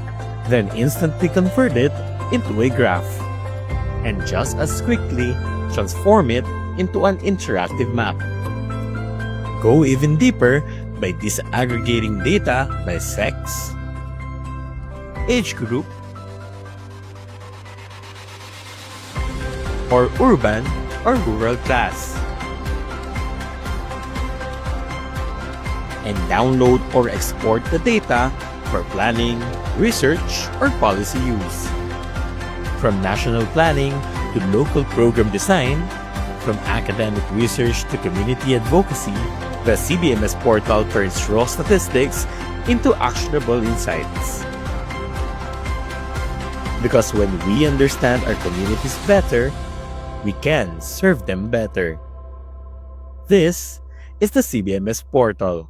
then instantly convert it into a graph. And just as quickly, transform it into an interactive map. Go even deeper by disaggregating data by sex, age group, or urban or rural class. And download or export the data for planning, research, or policy use. From national planning to local program design, from academic research to community advocacy, the CBMS portal turns raw statistics into actionable insights. Because when we understand our communities better, we can serve them better. This is the CBMS portal.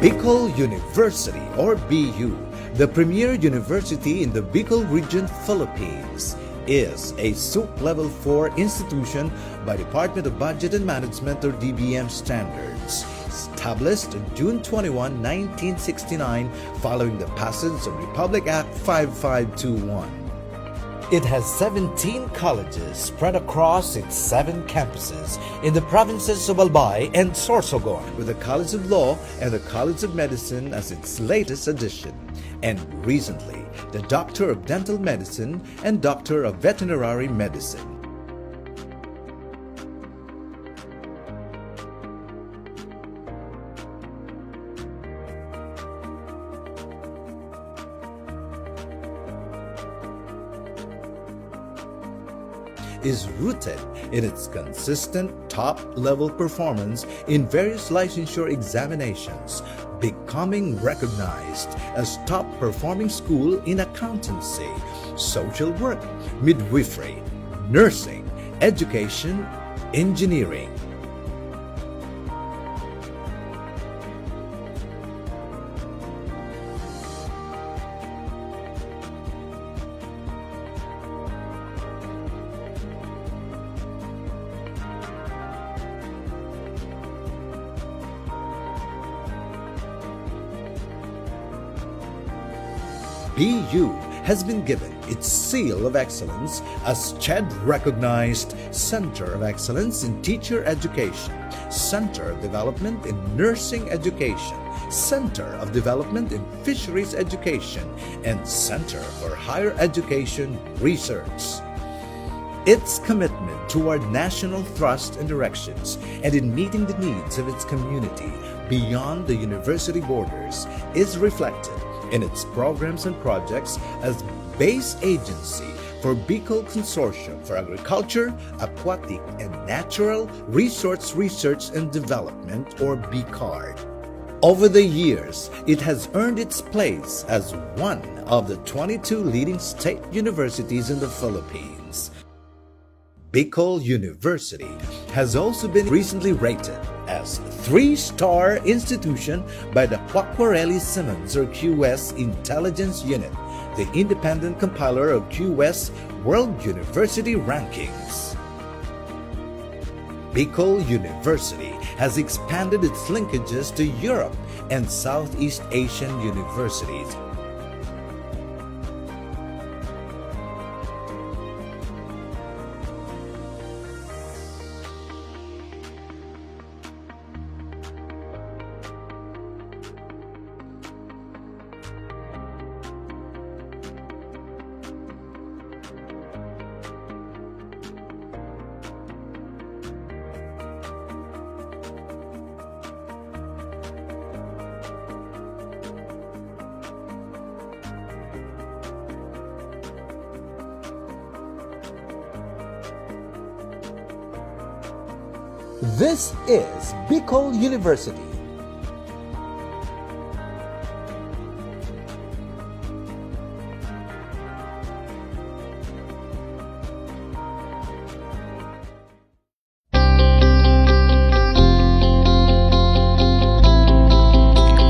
Bicol University or BU, the premier university in the Bicol region, Philippines, is a SUC Level 4 institution by Department of Budget and Management or DBM standards, established June 21, 1969 following the passage of Republic Act 5521. It has 17 colleges spread across its 7 campuses in the provinces of Albay and Sorsogon, with the College of Law and the College of Medicine as its latest addition. And recently, the Doctor of Dental Medicine and Doctor of Veterinary Medicine. Is rooted in its consistent top-level performance in various licensure examinations, becoming recognized as top-performing school in accountancy, social work, midwifery, nursing, education, engineering. BU has been given its seal of excellence as CHED recognized Center of Excellence in Teacher Education, Center of Development in Nursing Education, Center of Development in Fisheries Education, and Center for Higher Education Research. Its commitment toward national thrust and directions and in meeting the needs of its community beyond the university borders is reflected in its programs and projects as base agency for Bicol Consortium for Agriculture, Aquatic, and Natural Resource Research and Development, or BICARD. Over the years, it has earned its place as one of the 22 leading state universities in the Philippines. Bicol University has also been recently rated as 3-star institution by the Quacquarelli Simmons or QS Intelligence Unit, the independent compiler of QS World University Rankings. Bicol University has expanded its linkages to Europe and Southeast Asian universities. This is Bicol University.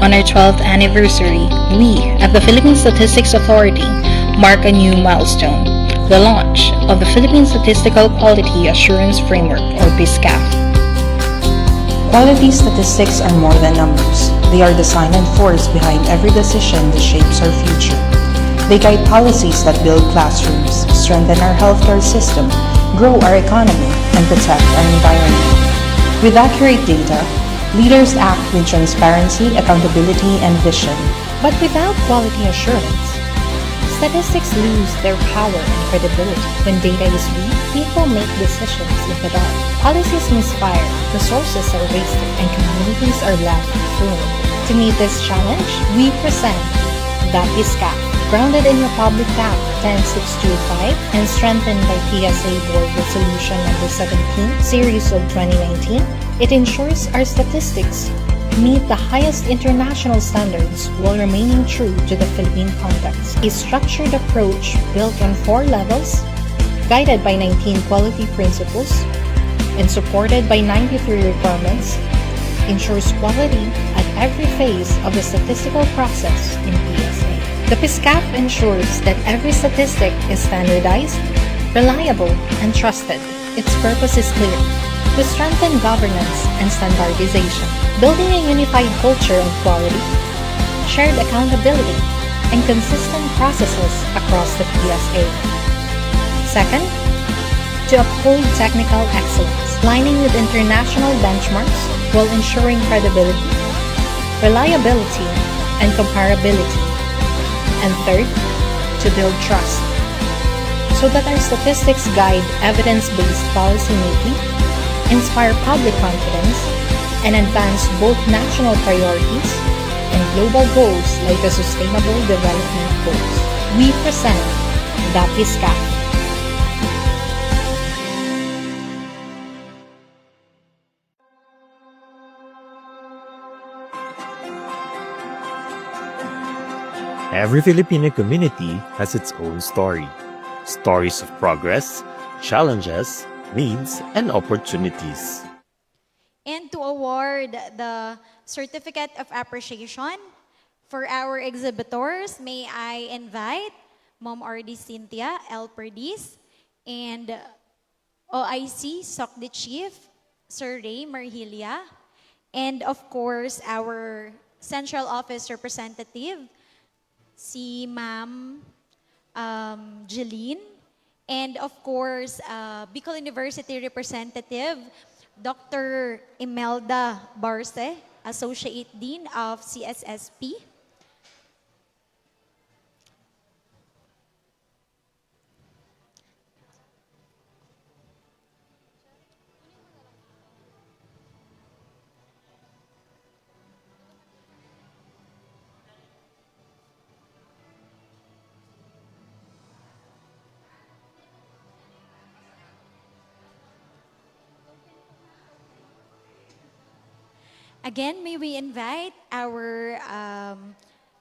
On our 12th anniversary, we at the Philippine Statistics Authority mark a new milestone, the launch of the Philippine Statistical Quality Assurance Framework, or PSCAF. Quality statistics are more than numbers. They are the sign and force behind every decision that shapes our future. They guide policies that build classrooms, strengthen our healthcare system, grow our economy, and protect our environment. With accurate data, leaders act with transparency, accountability, and vision. But without quality assurance, statistics lose their power and credibility. When data is weak, people make decisions in the dark. Policies misfire, resources are wasted, and communities are left doomed. To meet this challenge, we present the PSCAF, grounded in Republic Act 10625 and strengthened by PSA Board Resolution number 17, Series of 2019. It ensures our statistics meet the highest international standards while remaining true to the Philippine context. A structured approach built on 4 levels, guided by 19 quality principles, and supported by 93 requirements, ensures quality at every phase of the statistical process in PSA. The PSCAF ensures that every statistic is standardized, reliable, and trusted. Its purpose is clear: to strengthen governance and standardization, building a unified culture of quality, shared accountability, and consistent processes across the PSA. Second, to uphold technical excellence, aligning with international benchmarks while ensuring credibility, reliability, and comparability. And third, to build trust, so that our statistics guide evidence-based policymaking, inspire public confidence, and advance both national priorities and global goals like the Sustainable Development Goals. We present DAPISCAF. Every Filipino community has its own story. Stories of progress, challenges, needs, and opportunities. And to award the Certificate of Appreciation for our exhibitors, may I invite Ma'am R.D. Cynthia L. Perdiz and OIC SOCDE Chief Sir Ray Marhilia, and of course our Central Office Representative si Ma'am Jeline, and of course Bicol University Representative Dr. Imelda Barce, Associate Dean of CSSP. Again, may we invite our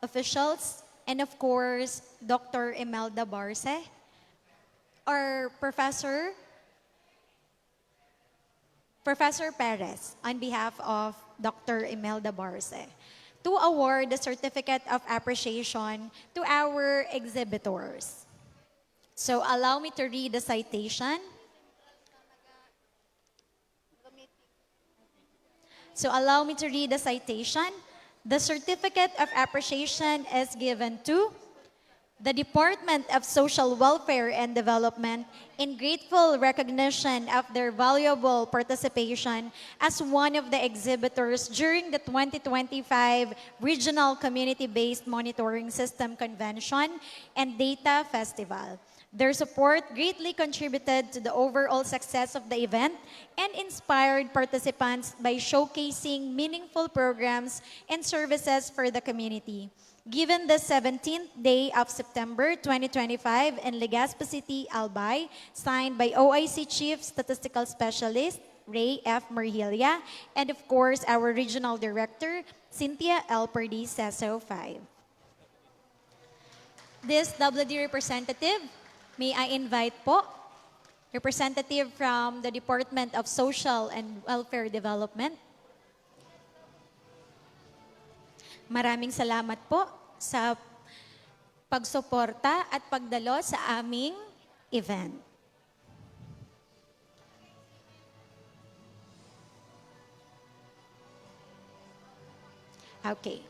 officials and of course Dr. Imelda Barce, our Professor Perez, on behalf of Dr. Imelda Barce, to award the Certificate of Appreciation to our exhibitors. So allow me to read the citation. The Certificate of Appreciation is given to the Department of Social Welfare and Development in grateful recognition of their valuable participation as one of the exhibitors during the 2025 Regional Community-Based Monitoring System Convention and Data Festival. Their support greatly contributed to the overall success of the event and inspired participants by showcasing meaningful programs and services for the community. Given the 17th day of September 2025 in Legazpi City, Albay, signed by OIC Chief Statistical Specialist Ray F. Marhilia, and of course our Regional Director, Cynthia L. Perdiz, CESO 5. This WD representative, may I invite po, representative from the Department of Social and Welfare Development. Maraming salamat po sa pagsuporta at pagdalo sa aming event. Okay.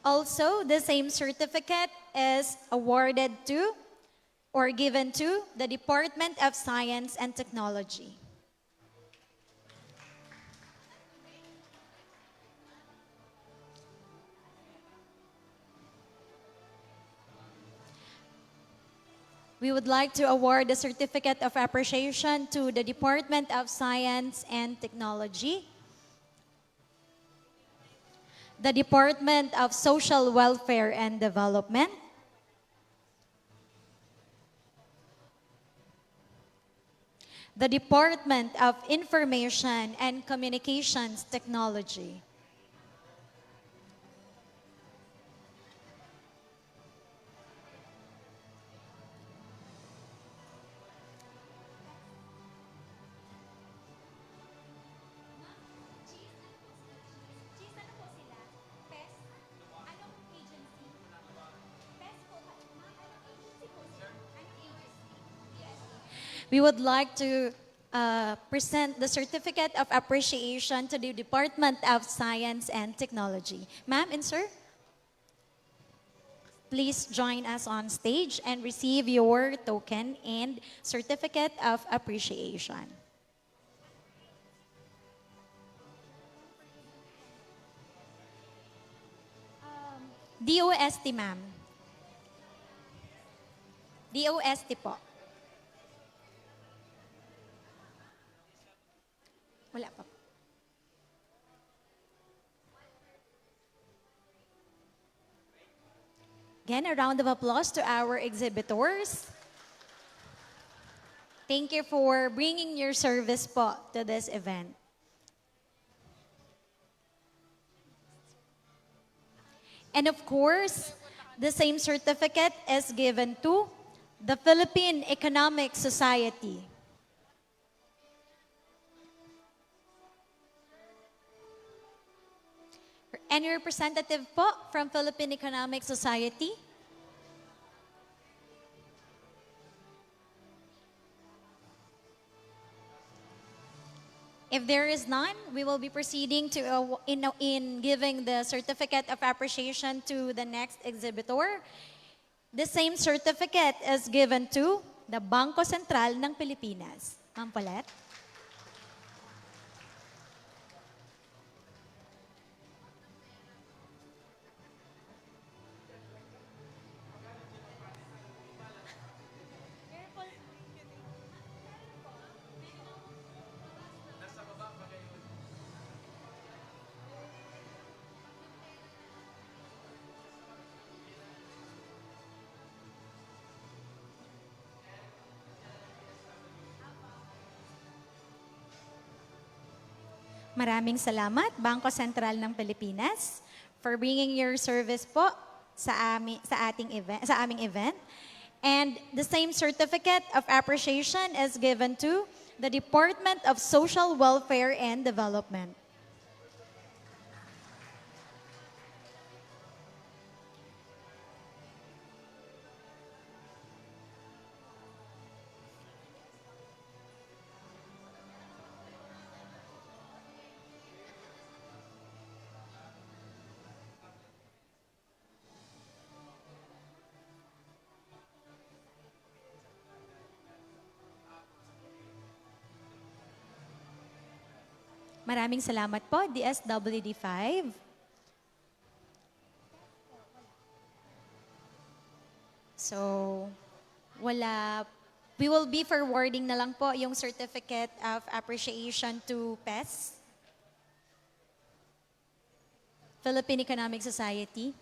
Also, the same certificate is awarded to or given to the Department of Science and Technology. We would like to award the Certificate of Appreciation to the Department of Science and Technology, the Department of Social Welfare and Development, the Department of Information and Communications Technology, we would like to present the Certificate of Appreciation to the Department of Science and Technology. Ma'am and sir, please join us on stage and receive your token and Certificate of Appreciation. DOST, ma'am. DOST po. Wala pa po. Again, a round of applause to our exhibitors. Thank you for bringing your service po to this event. And of course, the same certificate is given to the Philippine Economic Society. Any representative po from Philippine Economic Society? If there is none, we will be proceeding to in giving the Certificate of Appreciation to the next exhibitor. The same certificate is given to the Bangko Sentral ng Pilipinas. Ma'am Paulette. Maraming salamat, Bangko Sentral ng Pilipinas, for bringing your service po sa aming event. And the same certificate of appreciation is given to the Department of Social Welfare and Development. Maraming salamat po, DSWD5. So, we will be forwarding na lang po yung Certificate of Appreciation to PES, Philippine Economic Society.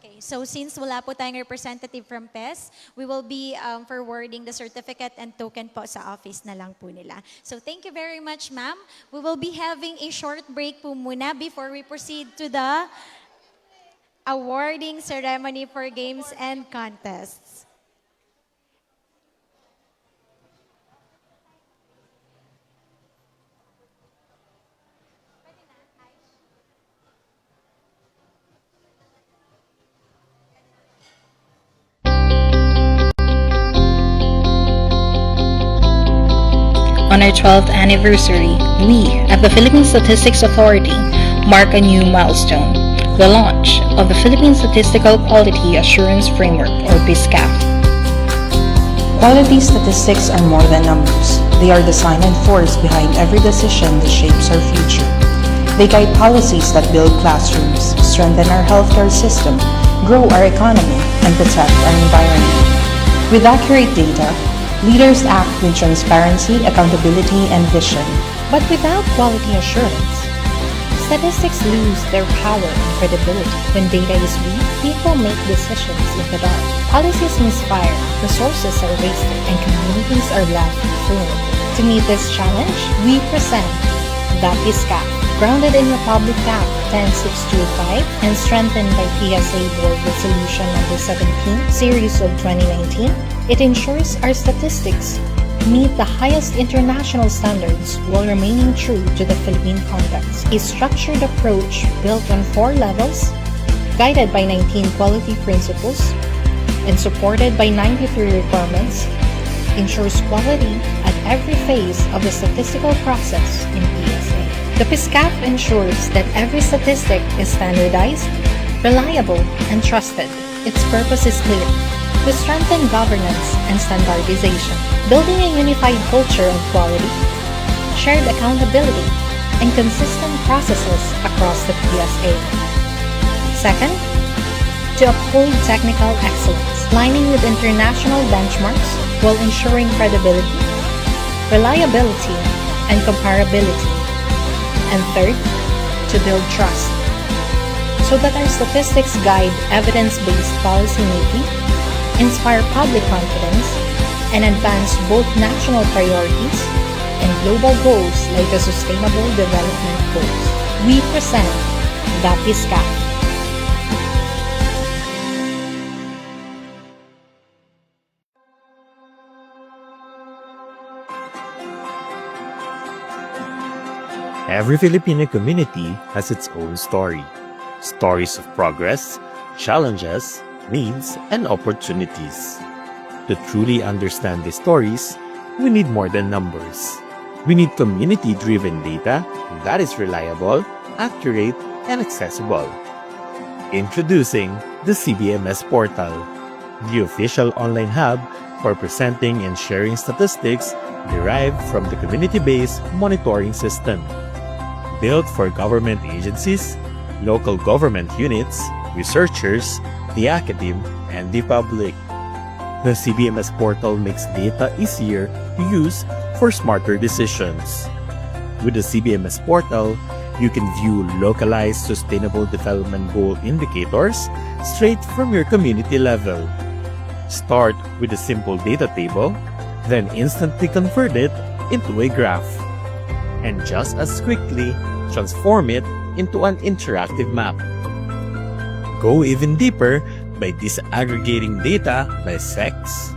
Okay, so since wala po tayong representative from PES, we will be forwarding the certificate and token po sa office na lang po nila. So thank you very much, ma'am. We will be having a short break po muna before we proceed to the awarding ceremony for games and contests. On our 12th anniversary, we at the Philippine Statistics Authority mark a new milestone, the launch of the Philippine Statistical Quality Assurance Framework, or PSCAF. Quality statistics are more than numbers. They are the sign and force behind every decision that shapes our future. They guide policies that build classrooms, strengthen our healthcare system, grow our economy, and protect our environment. With accurate data, leaders act with transparency, accountability, and vision. But without quality assurance, statistics lose their power and credibility. When data is weak, people make decisions in the dark. Policies misfire, resources are wasted, and communities are left informed. To meet this challenge, we present the PSCAF, grounded in Republic Act 10625 and strengthened by PSA Board Resolution number 17, Series of 2019. It ensures our statistics meet the highest international standards while remaining true to the Philippine context. A structured approach built on 4 levels, guided by 19 quality principles, and supported by 93 requirements, ensures quality at every phase of the statistical process in PSA. The PSCAF ensures that every statistic is standardized, reliable, and trusted. Its purpose is clear: to strengthen governance and standardization, building a unified culture of quality, shared accountability, and consistent processes across the PSA. Second, to uphold technical excellence, aligning with international benchmarks while ensuring credibility, reliability, and comparability. And third, to build trust, so that our statistics guide evidence-based policymaking, inspire public confidence, and advance both national priorities and global goals like the Sustainable Development Goals. We present the PSCAF. Every Filipino community has its own story. Stories of progress, challenges, needs, and opportunities. To truly understand these stories, we need more than numbers. We need community-driven data that is reliable, accurate, and accessible. Introducing the CBMS Portal, the official online hub for presenting and sharing statistics derived from the community-based monitoring system. Built for government agencies, local government units, researchers, the academe, and the public. The CBMS portal makes data easier to use for smarter decisions. With the CBMS portal, you can view localized Sustainable Development Goal indicators straight from your community level. Start with a simple data table, then instantly convert it into a graph. And just as quickly, transform it into an interactive map. Go even deeper by disaggregating data by sex,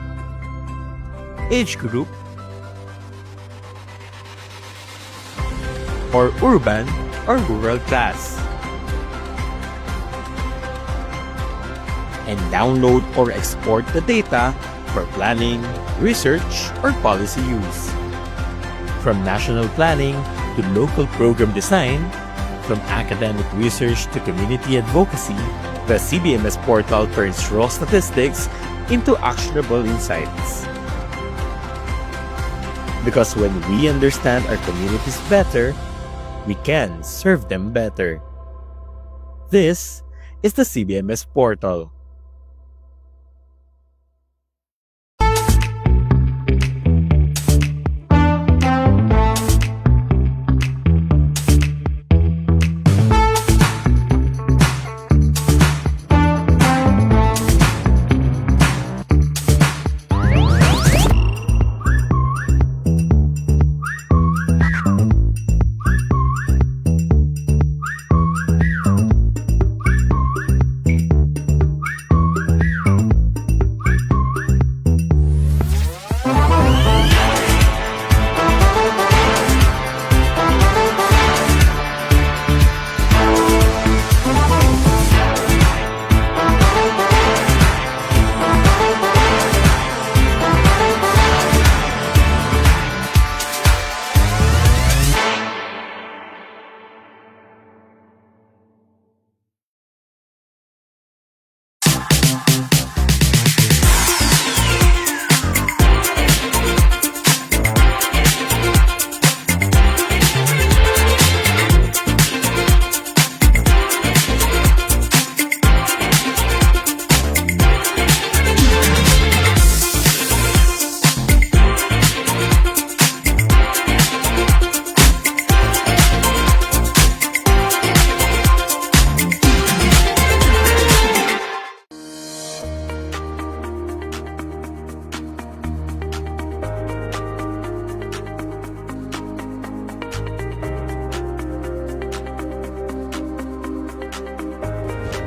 age group, or urban or rural class. And download or export the data for planning, research, or policy use. From national planning to local program design, from academic research to community advocacy, the CBMS portal turns raw statistics into actionable insights. Because when we understand our communities better, we can serve them better. This is the CBMS portal.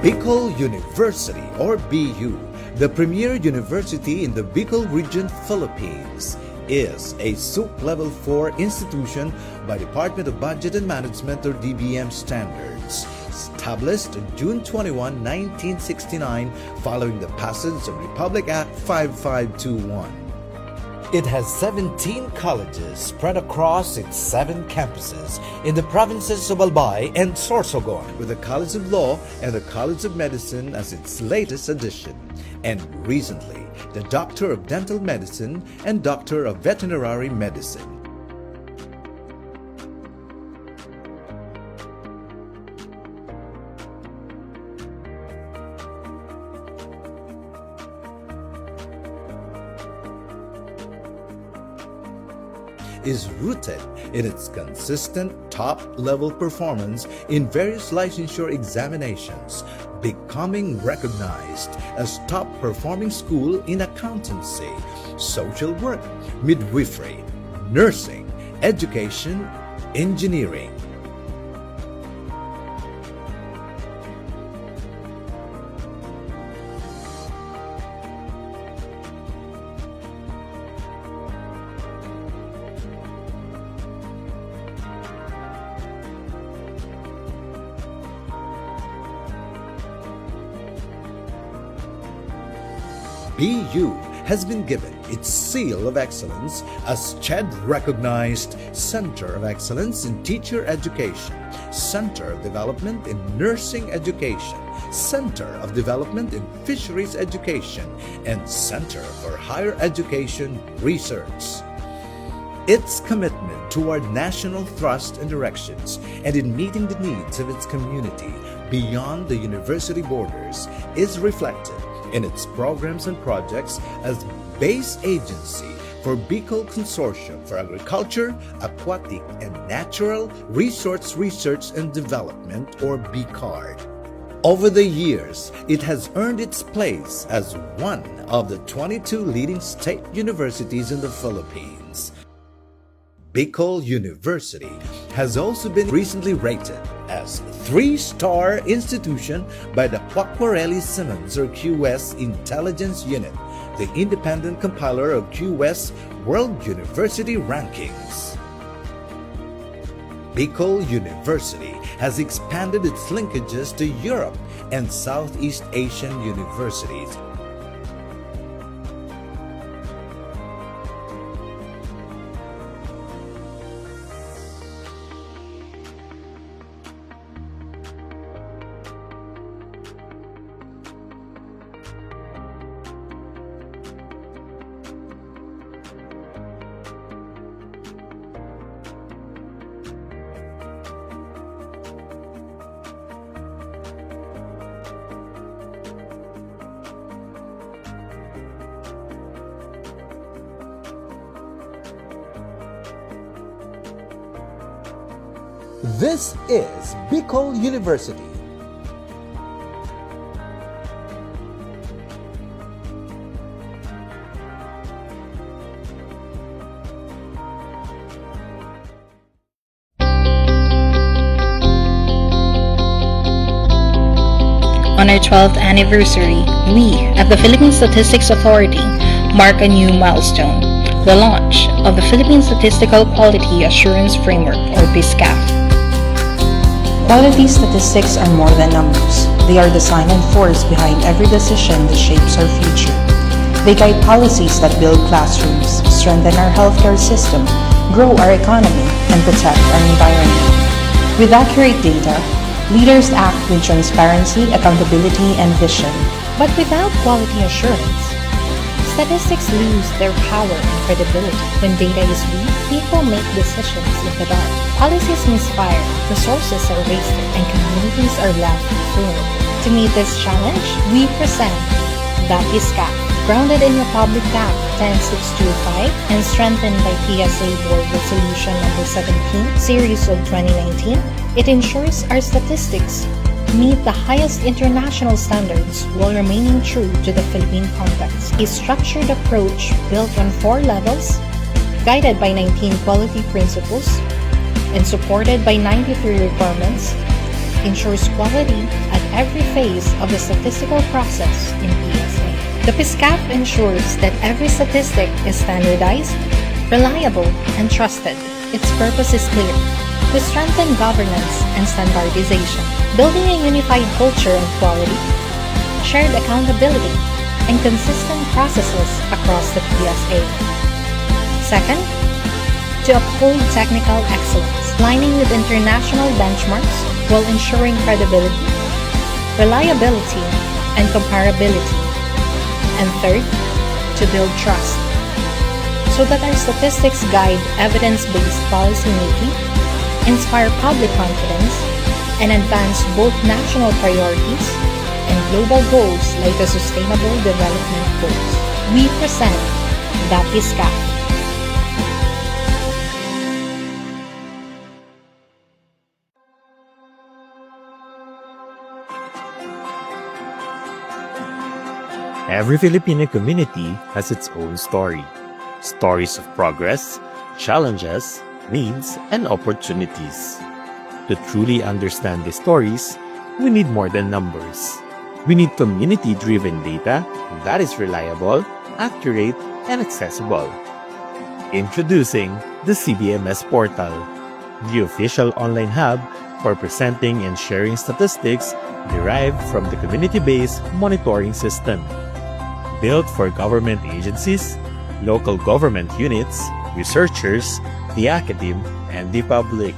Bicol University or BU, the premier university in the Bicol region, Philippines, is a SUP Level 4 institution by Department of Budget and Management or DBM standards, established June 21, 1969 following the passage of Republic Act 5521. It has 17 colleges spread across its 7 campuses in the provinces of Albay and Sorsogon, with the College of Law and the College of Medicine as its latest addition. And recently, the Doctor of Dental Medicine and Doctor of Veterinary Medicine. Is rooted in its consistent top-level performance in various licensure examinations, becoming recognized as top-performing school in accountancy, social work, midwifery, nursing, education, engineering. BU has been given its seal of excellence as CHED recognized Center of Excellence in Teacher Education, Center of Development in Nursing Education, Center of Development in Fisheries Education, and Center for Higher Education Research. Its commitment toward national thrust and directions and in meeting the needs of its community beyond the university borders is reflected in its programs and projects as base agency for Bicol Consortium for Agriculture, Aquatic, and Natural Resource Research and Development, or BICARD. Over the years, it has earned its place as one of the 22 leading state universities in the Philippines. Bicol University has also been recently rated as 3-star institution by the Quacquarelli-Symonds or QS Intelligence Unit, the independent compiler of QS World University Rankings. Bicol University has expanded its linkages to Europe and Southeast Asian universities. This is Bicol University. On our 12th anniversary, we at the Philippine Statistics Authority mark a new milestone, the launch of the Philippine Statistical Quality Assurance Framework, or PSCAF. Quality statistics are more than numbers. They are the sign-on force behind every decision that shapes our future. They guide policies that build classrooms, strengthen our healthcare system, grow our economy, and protect our environment. With accurate data, leaders act with transparency, accountability, and vision. But without quality assurance, statistics lose their power and credibility. When data is weak, people make decisions in the dark. Policies misfire, resources are wasted, and communities are left vulnerable. To meet this challenge, we present the PSCAF, grounded in Republic Act 10625 and strengthened by PSA Board Resolution number 17, Series of 2019. It ensures our statistics meet the highest international standards while remaining true to the Philippine context. A structured approach built on 4 levels, guided by 19 quality principles, and supported by 93 requirements, ensures quality at every phase of the statistical process in PSA. The PSCAF ensures that every statistic is standardized, reliable, and trusted. Its purpose is clear: to strengthen governance and standardization, building a unified culture of quality, shared accountability, and consistent processes across the PSA. Second, to uphold technical excellence, aligning with international benchmarks while ensuring credibility, reliability, and comparability. And third, to build trust, so that our statistics guide evidence-based policymaking, inspire public confidence, and advance both national priorities and global goals like the Sustainable Development Goals. We present the PISCAF. Every Filipino community has its own story. Stories of progress, challenges, needs, and opportunities. To truly understand these stories, we need more than numbers. We need community-driven data that is reliable, accurate, and accessible. Introducing the CBMS Portal, the official online hub for presenting and sharing statistics derived from the community-based monitoring system. Built for government agencies, local government units, researchers, the academe, and the public.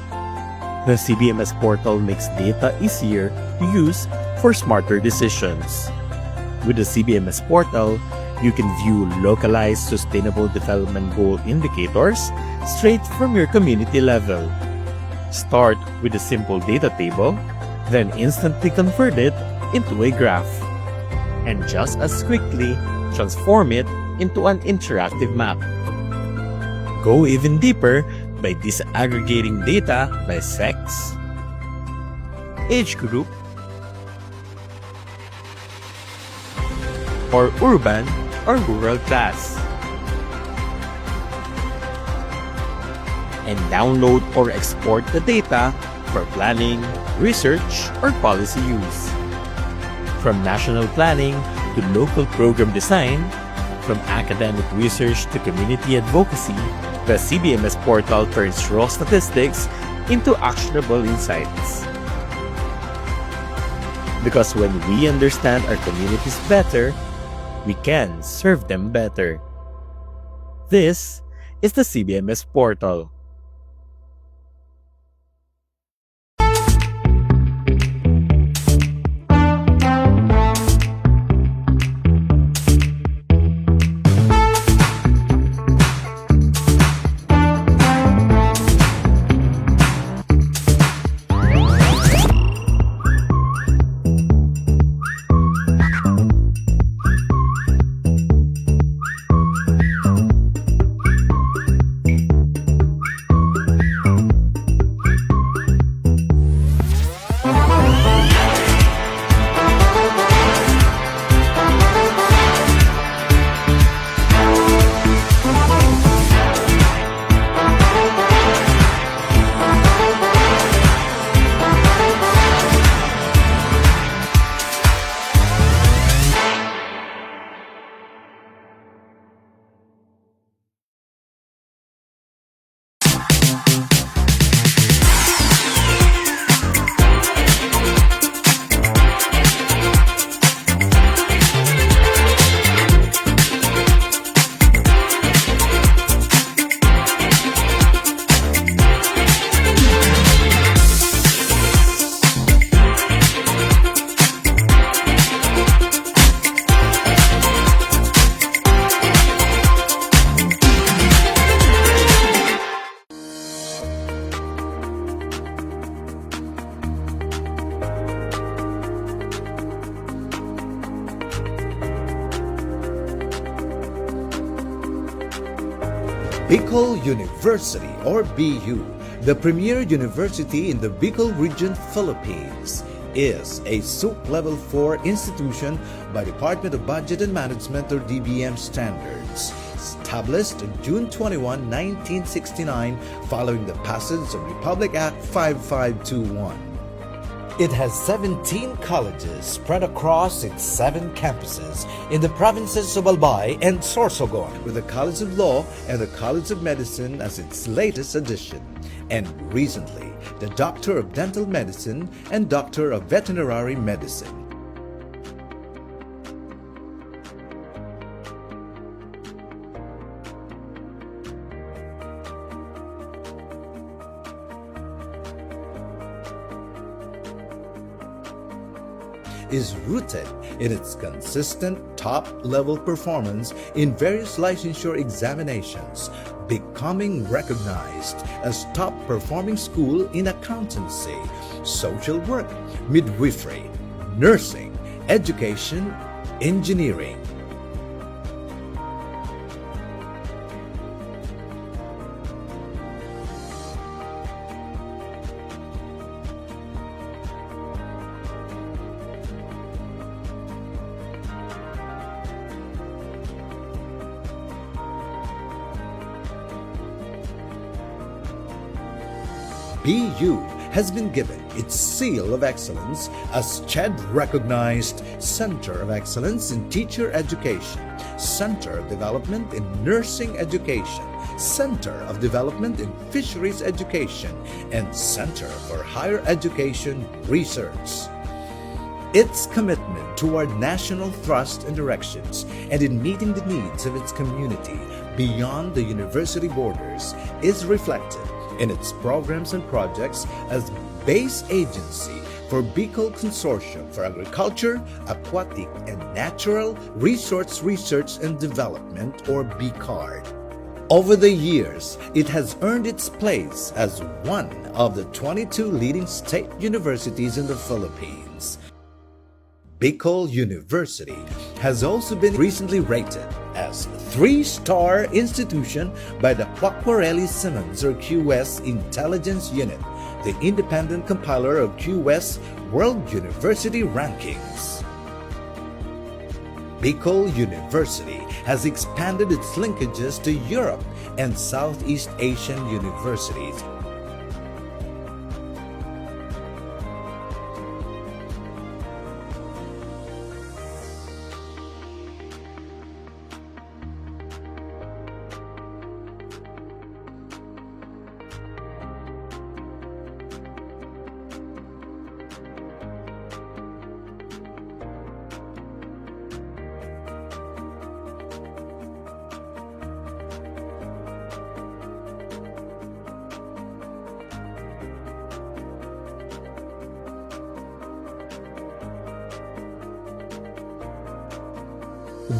The CBMS portal makes data easier to use for smarter decisions. With the CBMS portal, you can view localized Sustainable Development Goal indicators straight from your community level. Start with a simple data table, then instantly convert it into a graph. And just as quickly, transform it into an interactive map. Go even deeper by disaggregating data by sex, age group, or urban or rural class. And download or export the data for planning, research, or policy use. From national planning to local program design, from academic research to community advocacy, the CBMS portal turns raw statistics into actionable insights. Because when we understand our communities better, we can serve them better. This is the CBMS portal. Bicol University or BU, the premier university in the Bicol region, Philippines, is a SUP Level 4 institution by Department of Budget and Management or DBM standards, established on June 21, 1969 following the passage of Republic Act 5521. It has 17 colleges spread across its 7 campuses in the provinces of Albay and Sorsogon, with the College of Law and the College of Medicine as its latest addition, and recently the Doctor of Dental Medicine and Doctor of Veterinary Medicine. is rooted in its consistent top-level performance in various licensure examinations, becoming recognized as top-performing school in accountancy, social work, midwifery, nursing, education, engineering. BU has been given its seal of excellence as CHED recognized Center of Excellence in Teacher Education, Center of Development in Nursing Education, Center of Development in Fisheries Education, and Center for Higher Education Research. Its commitment toward national thrust and directions and in meeting the needs of its community beyond the university borders is reflected in its programs and projects as base agency for Bicol Consortium for Agriculture, Aquatic, and Natural Resource Research and Development, or BCARD. Over the years, it has earned its place as one of the 22 leading state universities in the Philippines. Bicol University has also been recently rated as 3-star institution by the Quacquarelli Simmons or QS Intelligence Unit, the independent compiler of QS World University Rankings. Bicol University has expanded its linkages to Europe and Southeast Asian universities.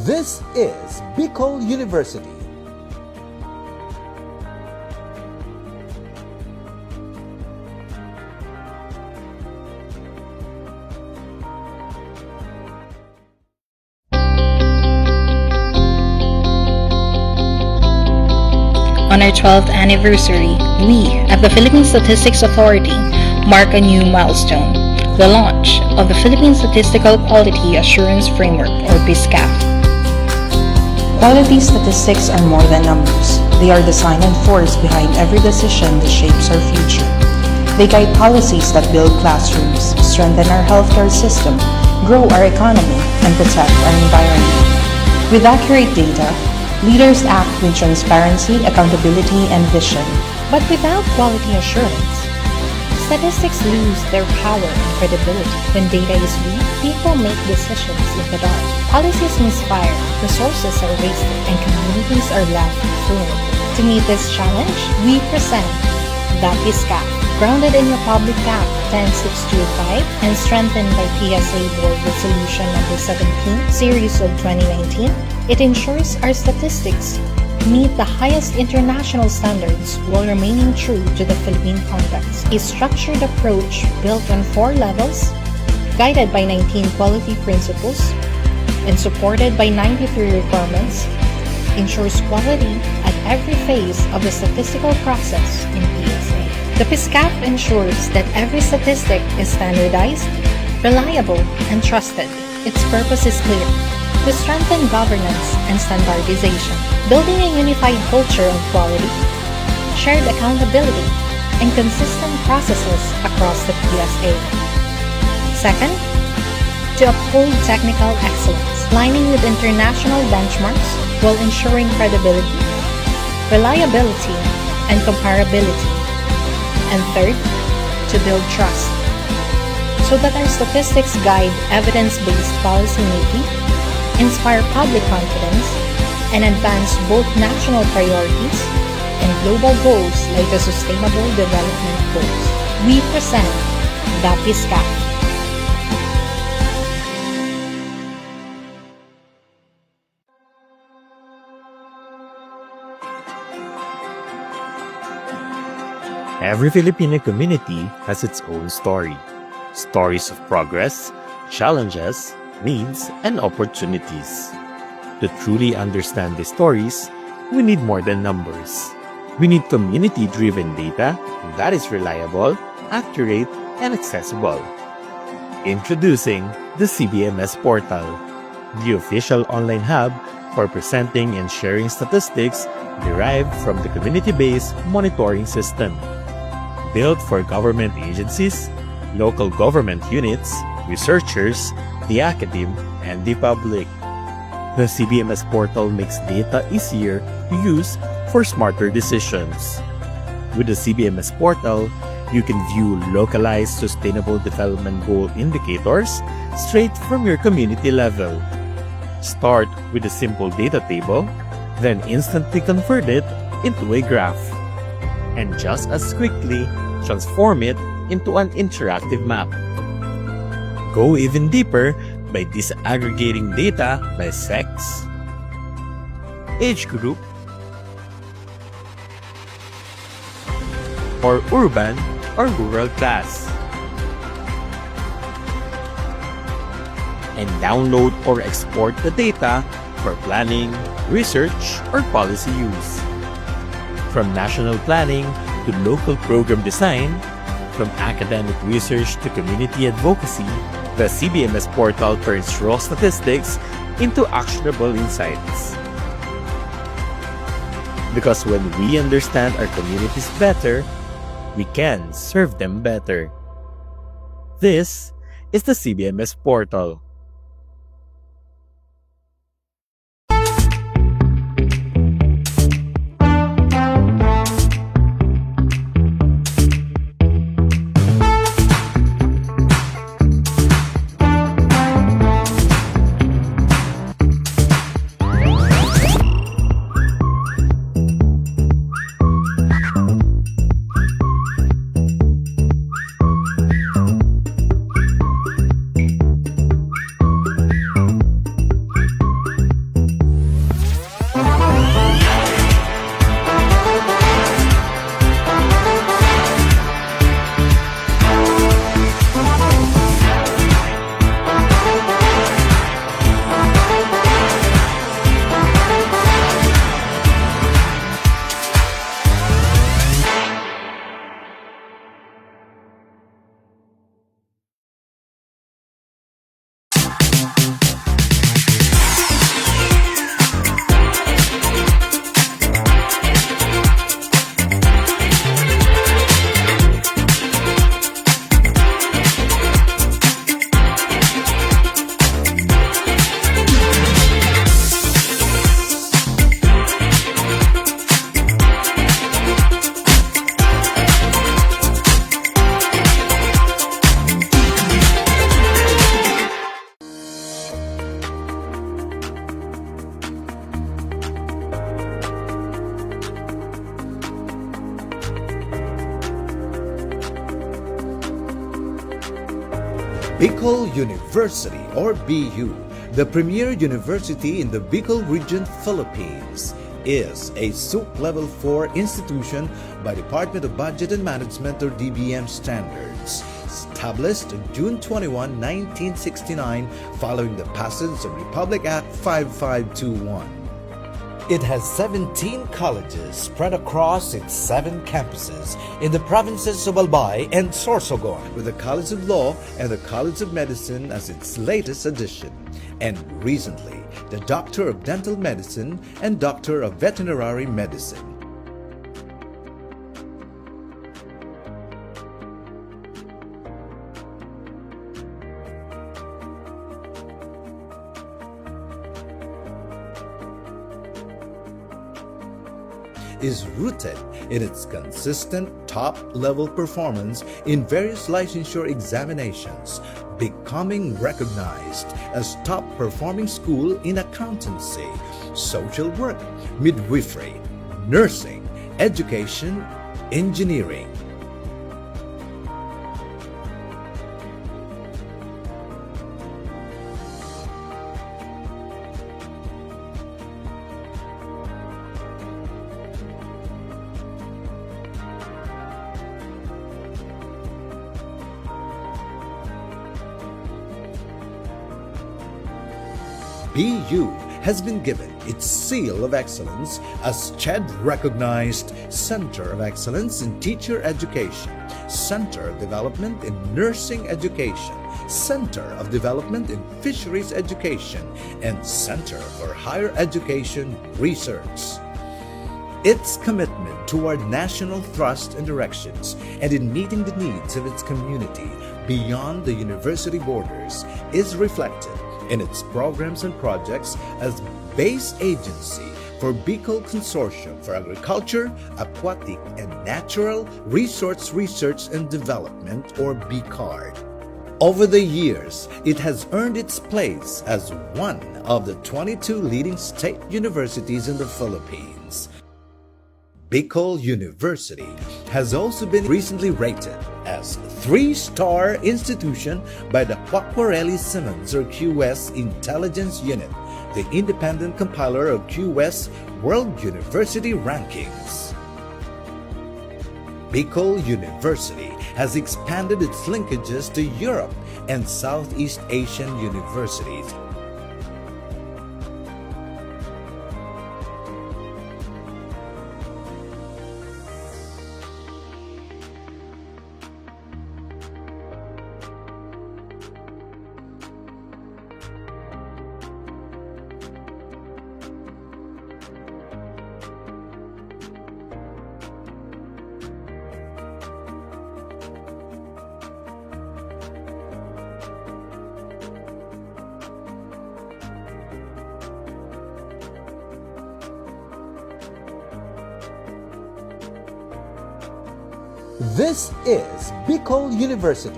This is Bicol University. On our 12th anniversary, we at the Philippine Statistics Authority mark a new milestone, the launch of the Philippine Statistical Quality Assurance Framework, or PSCAF. Quality statistics are more than numbers. They are the silent force behind every decision that shapes our future. They guide policies that build classrooms, strengthen our healthcare system, grow our economy, and protect our environment. With accurate data, leaders act with transparency, accountability, and vision. But without quality assurance, statistics lose their power and credibility. When data is weak, people make decisions in the dark. Policies misfire, resources are wasted, and communities are left vulnerable. To meet this challenge, we present the PSCAF, grounded in Republic Act 10625 and strengthened by PSA Board Resolution number 17, Series of 2019. It ensures our statistics meet the highest international standards while remaining true to the Philippine context. A structured approach built on 4 levels, guided by 19 quality principles, and supported by 93 requirements, ensures quality at every phase of the statistical process in PSA. The PSCAF ensures that every statistic is standardized, reliable, and trusted. Its purpose is clear: to strengthen governance and standardization, building a unified culture of quality, shared accountability, and consistent processes across the PSA. Second, to uphold technical excellence, aligning with international benchmarks while ensuring credibility, reliability, and comparability. And third, to build trust, so that our statistics guide evidence-based policymaking, inspire public confidence, and advance both national priorities and global goals like the Sustainable Development Goals. We present the PSCAF. Every Filipino community has its own story. Stories of progress, challenges, needs, and opportunities. To truly understand these stories, we need more than numbers. We need community-driven data that is reliable, accurate, and accessible. Introducing the CBMS Portal, the official online hub for presenting and sharing statistics derived from the community-based monitoring system. Built for government agencies, local government units, researchers, the academe, and the public. The CBMS portal makes data easier to use for smarter decisions. With the CBMS portal, you can view localized Sustainable Development Goal indicators straight from your community level. Start with a simple data table, then instantly convert it into a graph. And just as quickly, transform it into an interactive map. Go even deeper by disaggregating data by sex, age group, or urban or rural class. And download or export the data for planning, research, or policy use. From national planning to local program design, from academic research to community advocacy, the CBMS portal turns raw statistics into actionable insights. Because when we understand our communities better, we can serve them better. This is the CBMS portal. Bicol University or BU, the premier university in the Bicol region, Philippines, is a SUC Level 4 institution by Department of Budget and Management or DBM standards, established June 21, 1969 following the passage of Republic Act 5521. It has 17 colleges spread across its 7 campuses in the provinces of Albay and Sorsogon, with the College of Law and the College of Medicine as its latest addition, and recently the Doctor of Dental Medicine and Doctor of Veterinary Medicine. Is rooted in its consistent top-level performance in various licensure examinations, becoming recognized as top-performing school in accountancy, social work, midwifery, nursing, education, engineering. BU has been given its seal of excellence as CHED recognized Center of Excellence in Teacher Education, Center of Development in Nursing Education, Center of Development in Fisheries Education, and Center for Higher Education Research. Its commitment toward national thrust and directions and in meeting the needs of its community beyond the university borders is reflected in its programs and projects as base agency for Bicol Consortium for Agriculture, Aquatic, and Natural Resource Research and Development, or BCARD. Over the years, it has earned its place as one of the 22 leading state universities in the Philippines. Bicol University has also been recently rated as 3-star institution by the Quacquarelli Simmons or QS Intelligence Unit, the independent compiler of QS World University Rankings. Bicol University has expanded its linkages to Europe and Southeast Asian universities. This is Bicol University.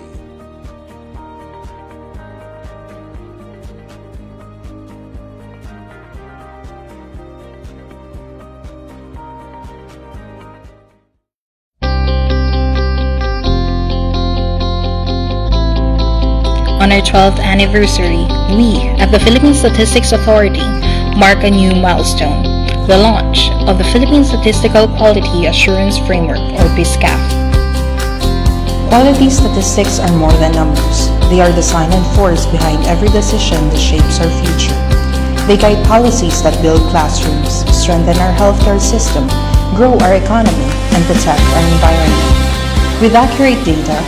On our 12th anniversary, we at the Philippine Statistics Authority mark a new milestone, the launch of the Philippine Statistical Quality Assurance Framework, or PSCAF. Quality statistics are more than numbers. They are the silent force behind every decision that shapes our future. They guide policies that build classrooms, strengthen our healthcare system, grow our economy, and protect our environment. With accurate data,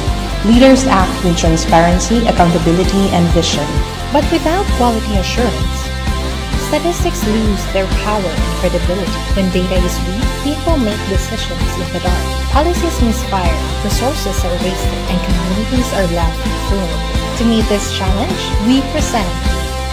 leaders act with transparency, accountability, and vision. But without quality assurance, statistics lose their power and credibility. When data is weak, people make decisions in the dark. Policies misfire, resources are wasted, and communities are left vulnerable. To meet this challenge, we present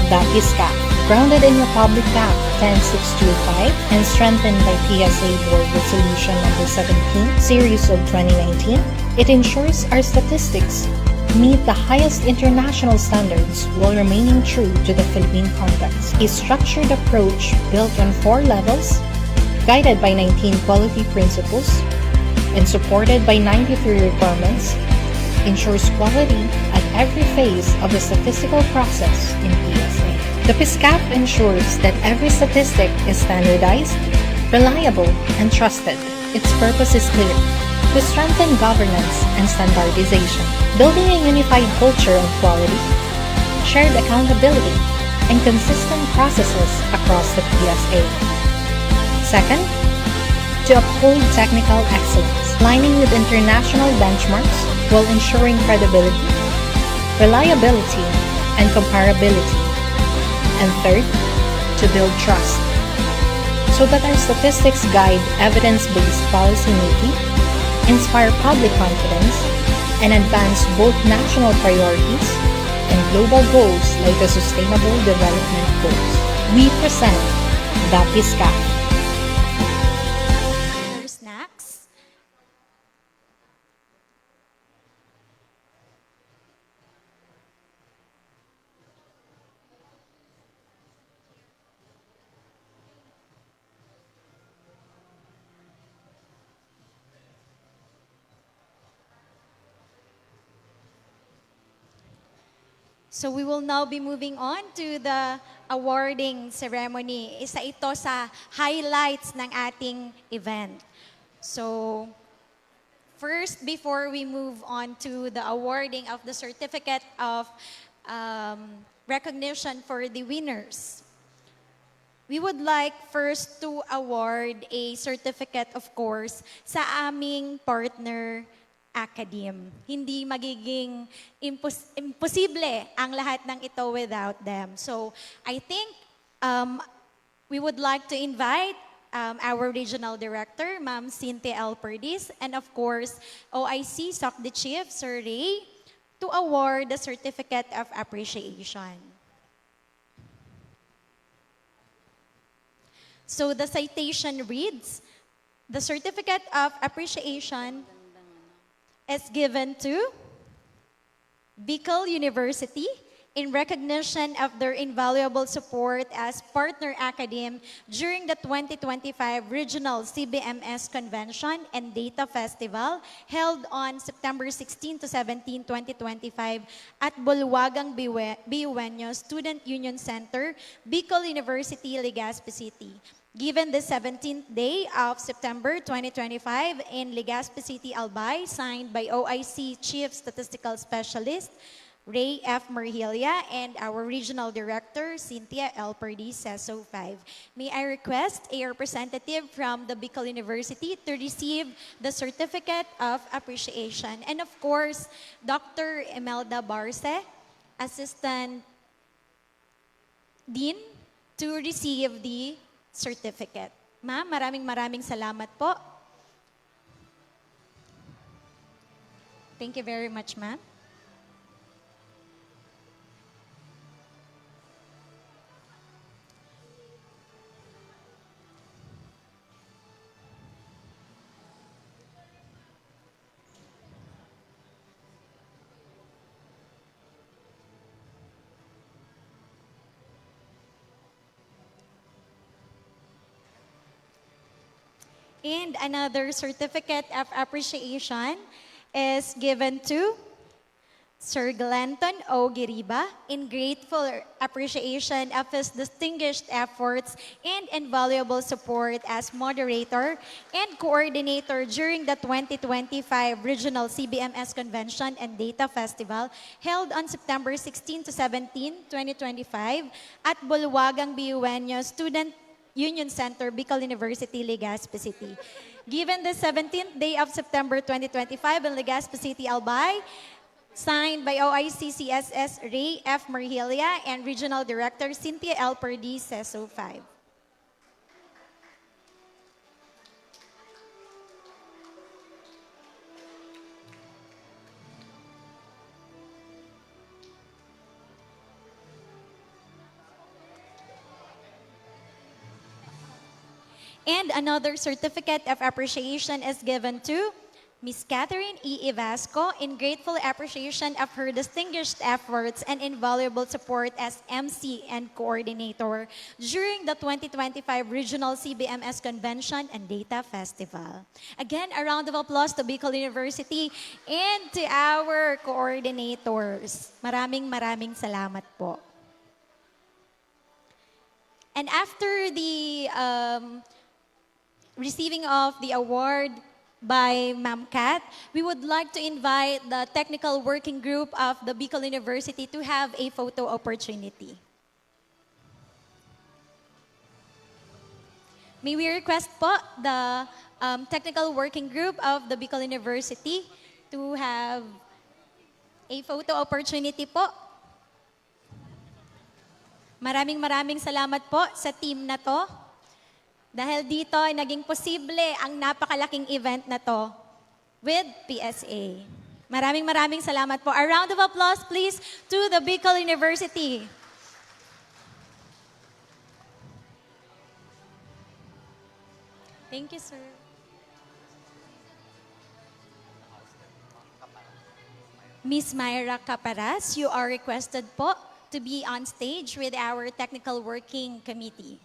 the PSCAF, grounded in Republic Act 10625 and strengthened by PSA Board Resolution number 17, Series of 2019. It ensures our statistics meet the highest international standards while remaining true to the Philippine context. A structured approach built on 4 levels, guided by 19 quality principles, and supported by 93 requirements, ensures quality at every phase of the statistical process in PSA. The PSCAF ensures that every statistic is standardized, reliable, and trusted. Its purpose is clear: to strengthen governance and standardization, building a unified culture of quality, shared accountability, and consistent processes across the PSA. Second, to uphold technical excellence, aligning with international benchmarks while ensuring credibility, reliability, and comparability. And third, to build trust, so that our statistics guide evidence-based policy making, inspire public confidence, and advance both national priorities and global goals like the Sustainable Development Goals. We present the PSCAF. Snacks. So we will now be moving on to the awarding ceremony. Isa ito sa highlights ng ating event. So first, before we move on to the awarding of the certificate of recognition for the winners, we would like first to award a certificate, of course, sa aming partner academe. Hindi magiging imposible ang lahat ng ito without them. So, I think we would like to invite our regional director, Ma'am Cynthia L. Perdis, and of course, OIC SOCD Chief, Sir Ray, to award the Certificate of Appreciation. So the citation reads, the Certificate of Appreciation is given to Bicol University in recognition of their invaluable support as partner academe during the 2025 Regional CBMS Convention and Data Festival held on September 16 to 17, 2025 at Bulwagang Biueño Student Union Center, Bicol University, Legazpi City. Given the 17th day of September 2025 in Legazpi City, Albay, signed by OIC Chief Statistical Specialist Ray F. Marhilia and our Regional Director, Cynthia L. Perdis, CESO 5. May I request a representative from the Bicol University to receive the Certificate of Appreciation. And of course, Dr. Imelda Barce, Assistant Dean, to receive the certificate. Ma'am, maraming salamat po. Thank you very much, ma'am. And another certificate of appreciation is given to Sir Glenton O. Giriba in grateful appreciation of his distinguished efforts and invaluable support as moderator and coordinator during the 2025 Regional CBMS Convention and Data Festival held on September 16 to 17, 2025 at Bulwagang Biueño Student Union Center, Bicol University, Legazpi City. Given the 17th day of September 2025 in Legazpi City, Albay, signed by OIC CSS Ray F. Marhilia and Regional Director Cynthia L. Perdis, CESO 5. And another certificate of appreciation is given to Ms. Catherine E. Evasco in grateful appreciation of her distinguished efforts and invaluable support as MC and coordinator during the 2025 Regional CBMS Convention and Data Festival. Again, a round of applause to Bicol University and to our coordinators. Maraming salamat po. And after the receiving of the award by Ma'am Kat, we would like to invite the technical working group of the Bicol University to have a photo opportunity. May we request po the technical working group of the Bicol University to have a photo opportunity po. Maraming salamat po sa team na to. Dahil dito ay naging posible ang napakalaking event na to with PSA. Maraming salamat po. A round of applause please to the Bicol University. Thank you, sir. Ms. Myra Caparas, you are requested po to be on stage with our technical working committee.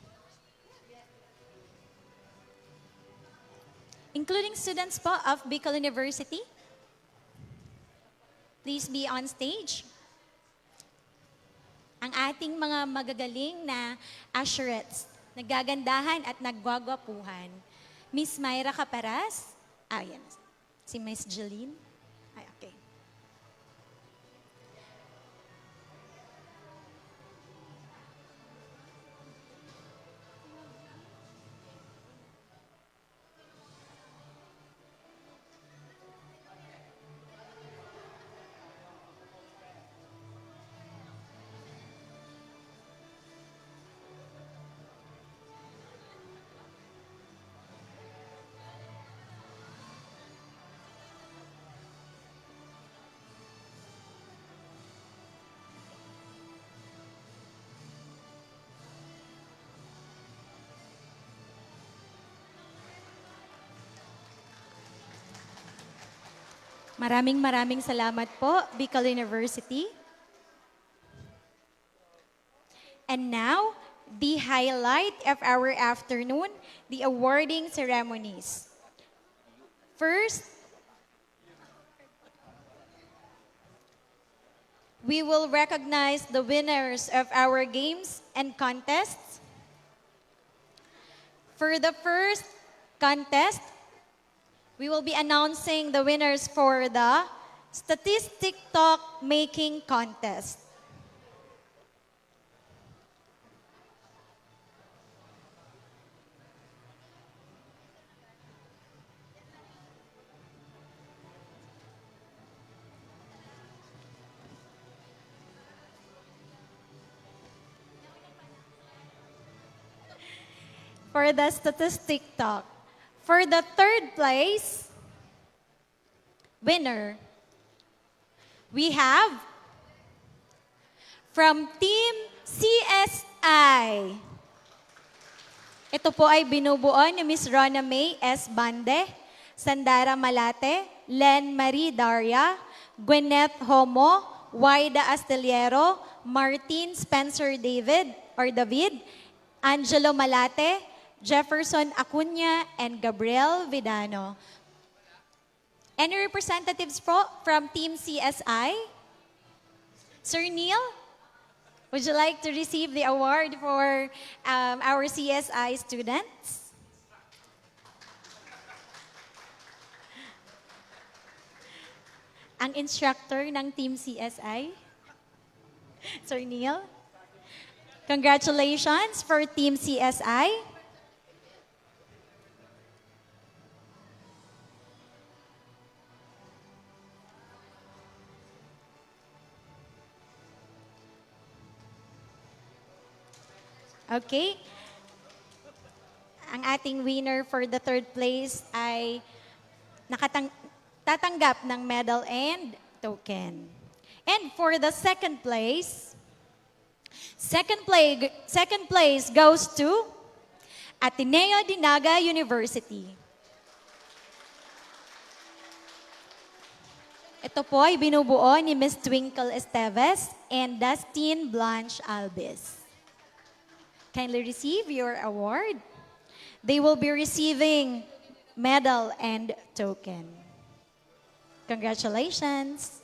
Including students po of Bicol University. Please be on stage. Ang ating mga magagaling na usherettes, nagagandahan at naggwagwapuhan. Miss Myra Caparas, yan. Si Miss Jeline. Okay. Maraming salamat po, Bicol University. And now, the highlight of our afternoon, the awarding ceremonies. First, we will recognize the winners of our games and contests. For the first contest, we will be announcing the winners for the Statistic Talk Making Contest. For the Statistic Talk. For the third place winner, we have from Team CSI. Ito po ay binubuo ni Miss Rona May S. Bande, Sandara Malate, Len Marie Daria, Gwyneth Homo, Waida Astillero, Martin Spencer David, Angelo Malate, Jefferson Acuña, and Gabriel Vidano. Any representatives from Team CSI? Sir Neil, would you like to receive the award for our CSI students? Ang instructor ng Team CSI? Sir Neil? Congratulations for Team CSI. Okay. Ang ating winner for the third place ay tatanggap ng medal and token. And for the second place goes to Ateneo de Naga University. Ito po ay binubuo ni Ms. Twinkle Esteves and Dustin Blanche Albis. Kindly receive your award. They will be receiving medal and token. Congratulations.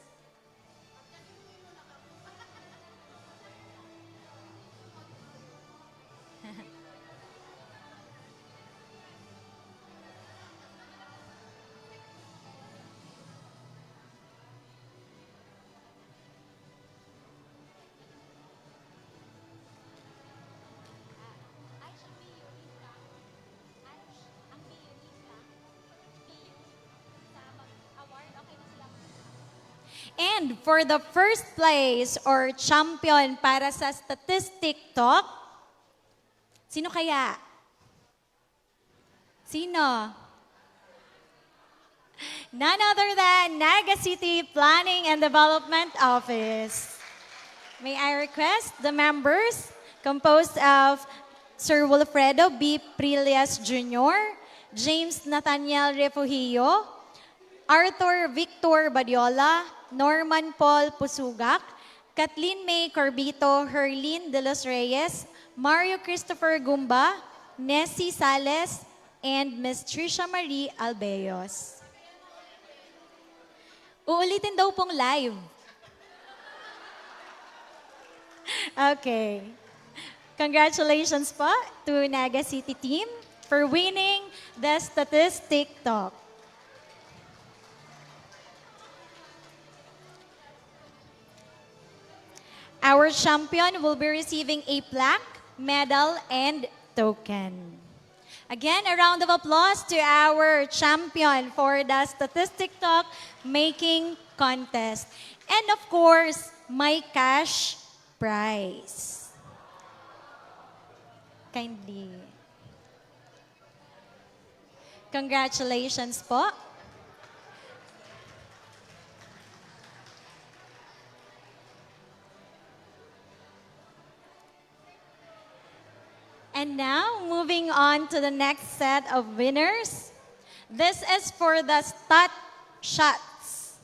And for the first place or champion para sa Statistic Talk, sino kaya? Sino? None other than Naga City Planning and Development Office. May I request the members composed of Sir Wilfredo B. Prillas Jr., James Nathaniel Refugio, Arthur Victor Badiola, Norman Paul Pusugak, Kathleen May Corbito, Herlene De Los Reyes, Mario Christopher Gumba, Nessie Sales, and Ms. Trisha Marie Albeos. Uulitin daw pong live. Okay. Congratulations po to Naga City team for winning the Statistic Talk. Our champion will be receiving a plaque, medal, and token. Again, a round of applause to our champion for the Statistic Talk Making Contest. And of course, my cash prize. Kindly. Congratulations po. And now, moving on to the next set of winners. This is for the Stat Shots.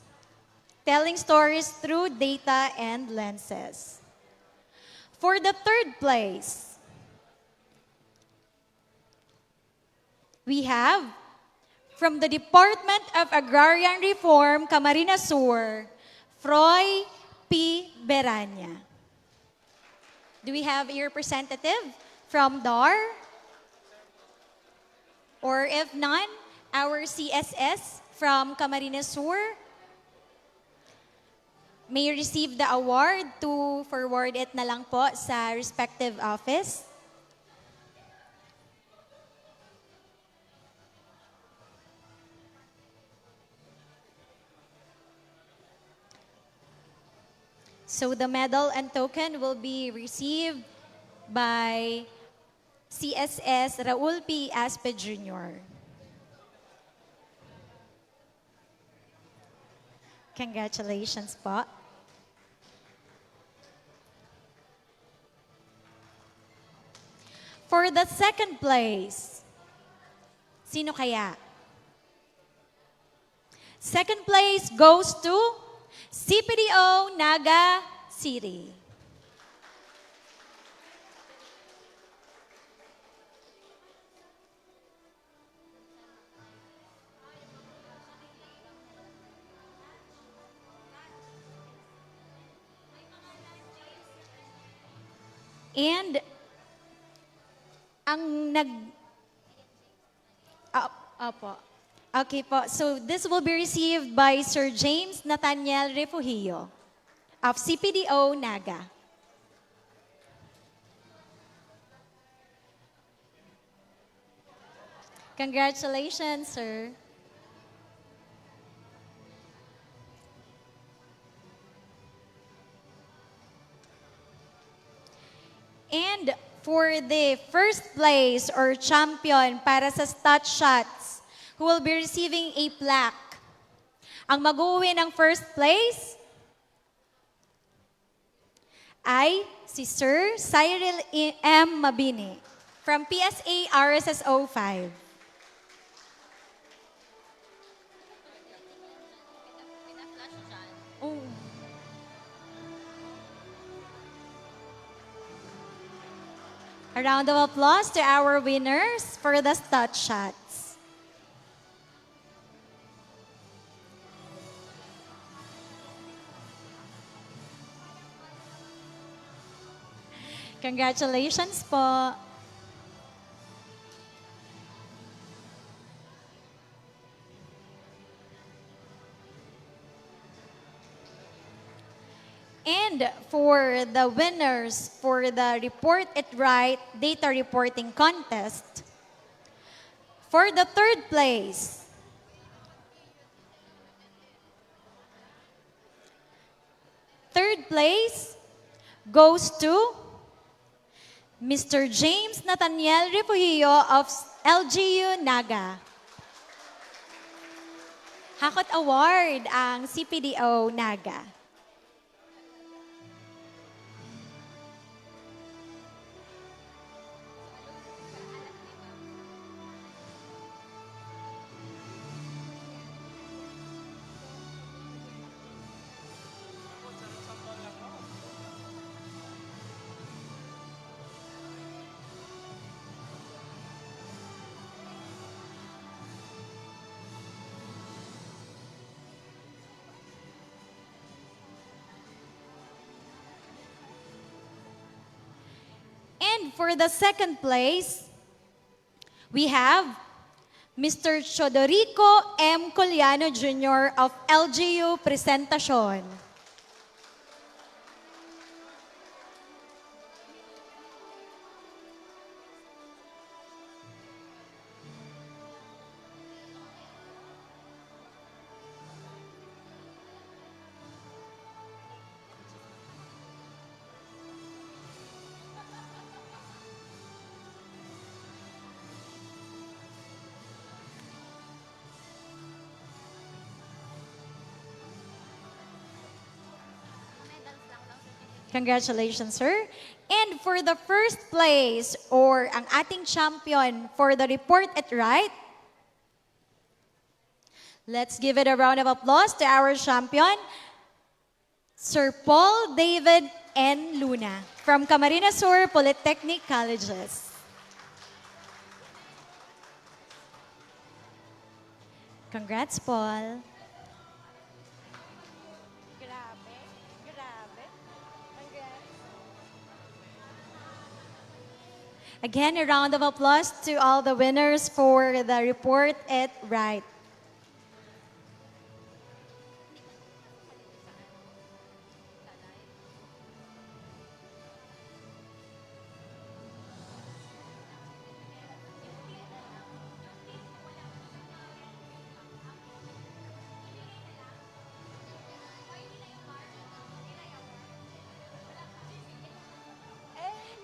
telling stories through data and lenses. For the third place, we have from the Department of Agrarian Reform, Camarines Sur, Froy P. Beranya. Do we have a representative from DAR? Or if none, our CSS from Camarines Sur may receive the award to forward it na lang po sa respective office. So the medal and token will be received by CSS Raul P. Aspe Jr. Congratulations po. For the second place, sino kaya? Second place goes to CPDO Naga City. And ang Opo. Okay po. So this will be received by Sir James Nathaniel Refugio of CPDO Naga. Congratulations, sir. And for the first place or champion para sa stat shots, who will be receiving a plaque. Ang mag-uwi ng first place ay si Sir Cyril M. Mabini from PSA RSSO 5. Oh. A round of applause to our winners for the stat shots. Congratulations po. And for the winners for the Report It Right Data Reporting Contest, for the third place, goes to Mr. James Nathaniel Refugio of LGU Naga. Hakot Award ang CPDO Naga. And for the second place, we have Mr. Chodorico M. Coliano Jr. of LGU Presentacion. Congratulations, sir. And for the first place, or ang ating champion for the Report It Right, let's give it a round of applause to our champion, Sir Paul David N. Luna from Camarines Sur Polytechnic Colleges. Congrats, Paul. Grabe. Again, a round of applause to all the winners for the Report It Right.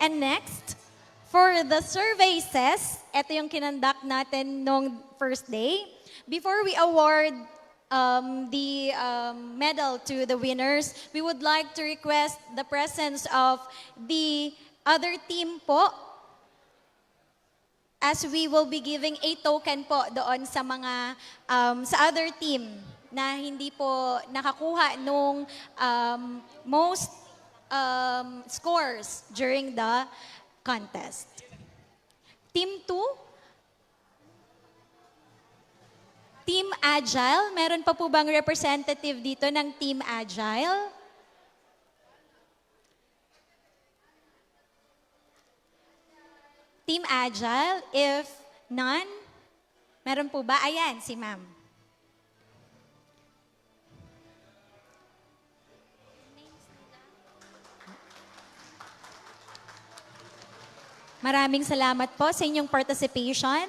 And next, for the survey says, ito yung kinandak natin nung first day. Before we award the medal to the winners, we would like to request the presence of the other team po, as we will be giving a token po doon sa mga sa other team na hindi po nakakuha nung most scores during the contest. Team 2, Team Agile. Meron pa po bang representative dito ng Team Agile? Team Agile, if none, meron po ba? Ayan, si ma'am. Maraming salamat po sa inyong participation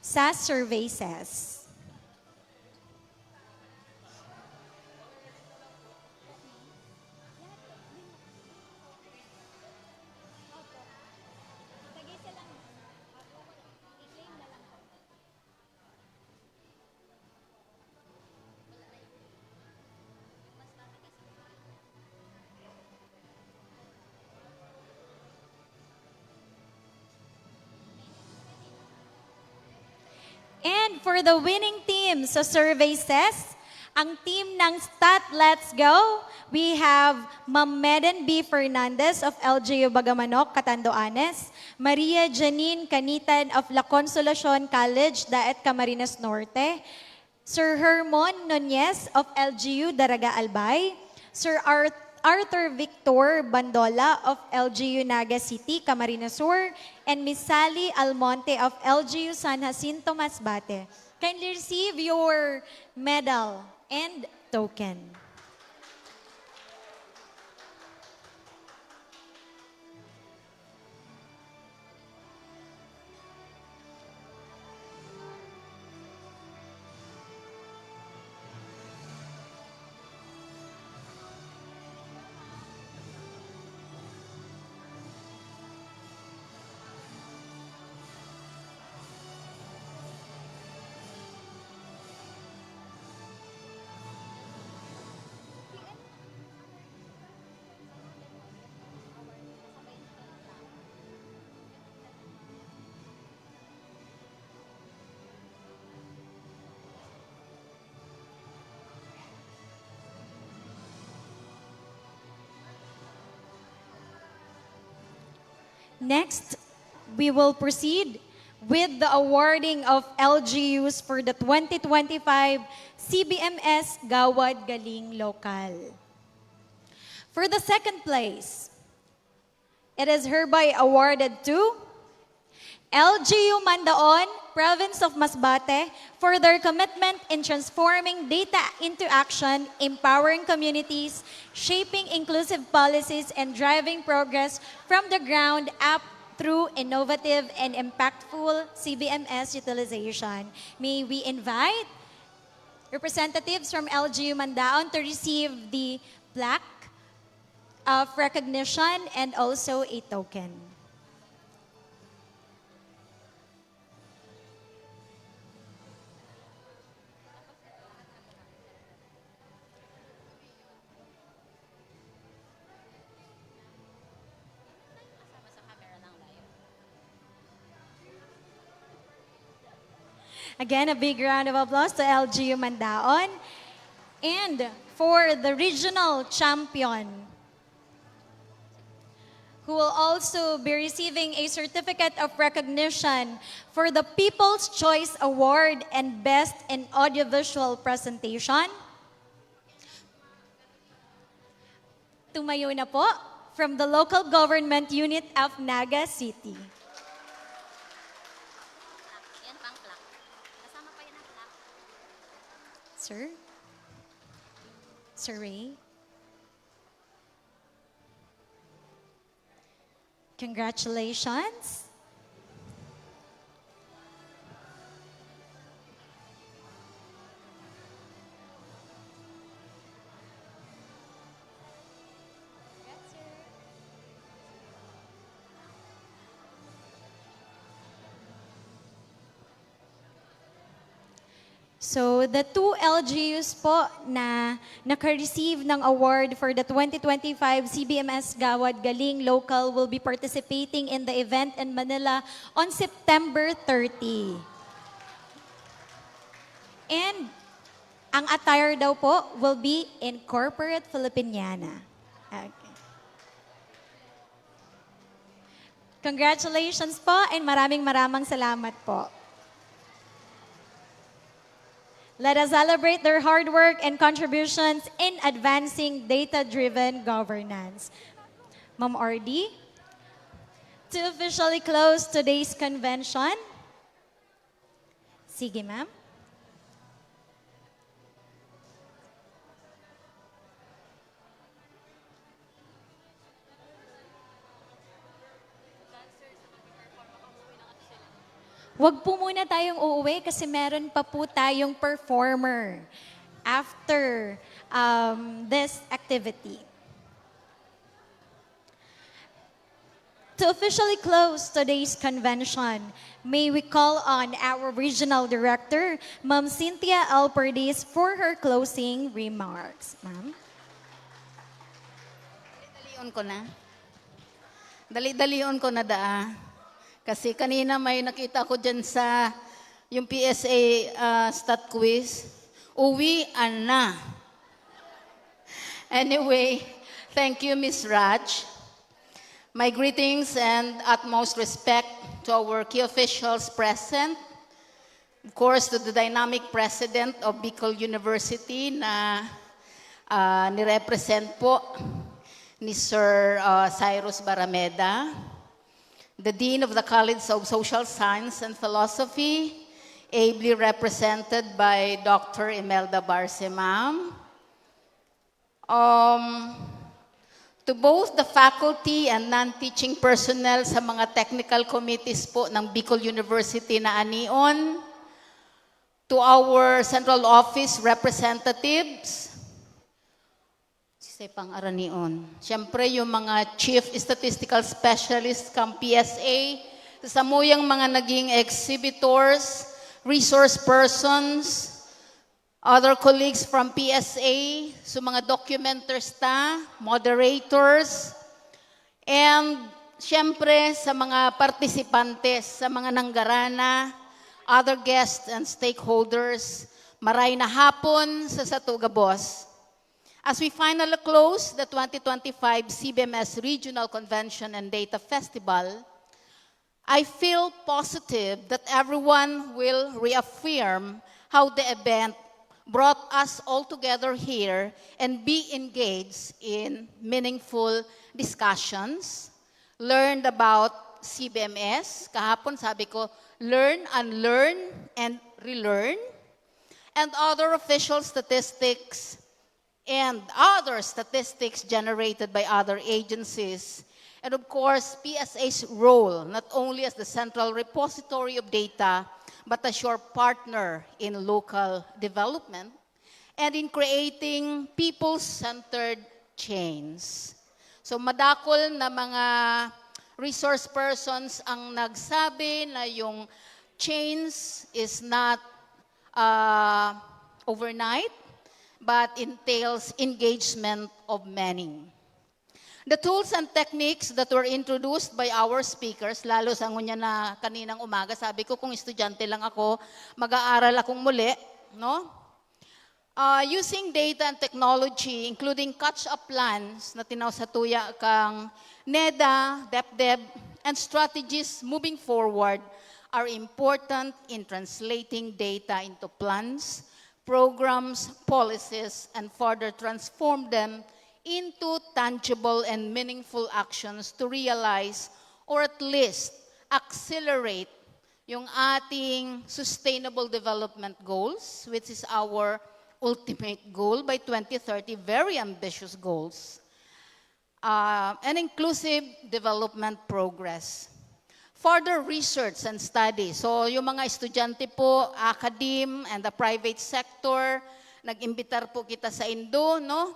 sa survey says. And for the winning team sa survey says, ang team ng Stat Let's Go, we have Ma'am Meden B. Fernandez of LGU Bagamanok, Catanduanes, Maria Janine Canitan of La Consolacion College, Daet Camarines Norte, Sir Hermon Nunez of LGU Daraga Albay, Sir Arthur Victor Bandola of LGU Naga City, Camarines Sur, and Miss Sally Almonte of LGU San Jacinto Masbate. Kindly receive your medal and token. Next, we will proceed with the awarding of LGUs for the 2025 CBMS Gawad Galing Local. For the second place, it is hereby awarded to LGU Mandaon, Province of Masbate, for their commitment in transforming data into action, empowering communities, shaping inclusive policies, and driving progress from the ground up through innovative and impactful CBMS utilization. May we invite representatives from LGU Mandaon to receive the plaque of recognition and also a token. Again, a big round of applause to LGU Mandaon. And for the regional champion, who will also be receiving a certificate of recognition for the People's Choice Award and Best in Audiovisual Presentation. Tumayo na po from the Local Government Unit of Naga City. Yan pang plaque. Kasama pa yan ang plaque. Sir? Sir Ray? Congratulations. So, the two LGUs po na naka-receive ng award for the 2025 CBMS Gawad Galing Local will be participating in the event in Manila on September 30. And ang attire daw po will be in corporate Filipiniana. Okay. Congratulations po and maraming salamat po. Let us celebrate their hard work and contributions in advancing data-driven governance. Ma'am RD, to officially close today's convention. Sige, ma'am. Wag po muna tayong uuwi kasi meron pa po tayong performer after this activity. To officially close today's convention, may we call on our Regional Director, Ma'am Cynthia Alperdiz, for her closing remarks. Ma'am? Dali-dalion ko na. Dali-dalion ko na Kasi kanina may nakita ko dyan sa yung PSA stat quiz. Uwian na. Anyway, thank you, Ms. Raj. My greetings and utmost respect to our key officials present. Of course, to the dynamic president of Bicol University na nirepresent po ni Sir Cyrus Barameda. The Dean of the College of Social Science and Philosophy, ably represented by Dr. Imelda Barsemam. To both the faculty and non-teaching personnel sa mga technical committees po ng Bicol University na anion, to our central office representatives, pang aranion. Siyempre, yung mga chief statistical specialists kang PSA, sa muyang mga naging exhibitors, resource persons, other colleagues from PSA, so mga documenters moderators, and siyempre sa mga partisipantes, sa mga nanggarana, other guests and stakeholders, maray na hapon sa Satuga Boss. As we finally close the 2025 CBMS Regional Convention and Data Festival, I feel positive that everyone will reaffirm how the event brought us all together here and be engaged in meaningful discussions, learned about CBMS. Kahapon sabi ko, learn, unlearn, and relearn, and other official statistics and other statistics generated by other agencies. And of course, PSA's role, not only as the central repository of data, but as your partner in local development and in creating people-centered chains. So madakol na mga resource persons ang nagsabi na yung chains is not overnight, but entails engagement of many. The tools and techniques that were introduced by our speakers, lalo sa ngunya na kaninang umaga, sabi ko kung estudyante lang ako, mag-aaral akong muli, no? Using data and technology, including catch-up plans na tinawsatuya kang NEDA, DepDep, and strategies moving forward are important in translating data into plans, programs, policies, and further transform them into tangible and meaningful actions to realize or at least accelerate yung ating sustainable development goals, which is our ultimate goal by 2030, very ambitious goals, and inclusive development progress. Further research and study. So yung mga estudyante po, academe and the private sector, nag-imbitar po kita sa Indo, no?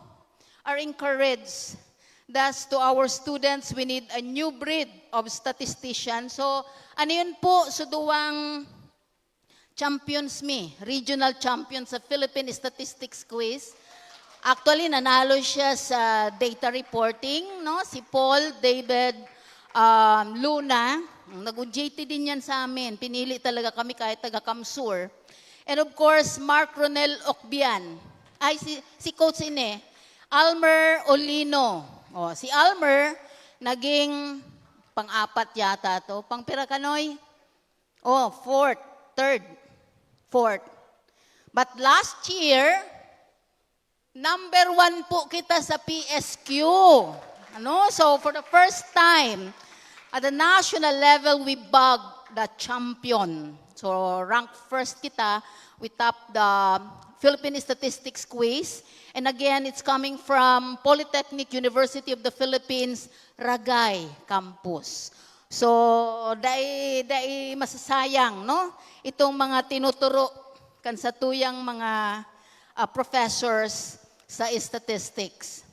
Are encouraged. Thus, to our students, we need a new breed of statisticians. So, ano yun po, suduwang champions regional champions sa Philippine Statistics Quiz. Actually, nanalo siya sa data reporting, no? Si Paul David Luna, nag-UJT din yan sa amin. Pinili talaga kami kahit taga-Kamsur. And of course, Mark Ronel Ocbian. Ay, si Coach Ine. Almer Olino. O, si Almer, naging pang-apat yata to. Pang-Pirakanoy? Oh, fourth. But last year, number 1 po kita sa PSQ. Ano? So, for the first time, at the national level, we bagged the champion. So, ranked first kita. We topped the Philippine Statistics Quiz. And again, it's coming from Polytechnic University of the Philippines, Ragay Campus. So, dai masasayang, no? Itong mga tinuturo kan sa tuyang mga professors sa statistics.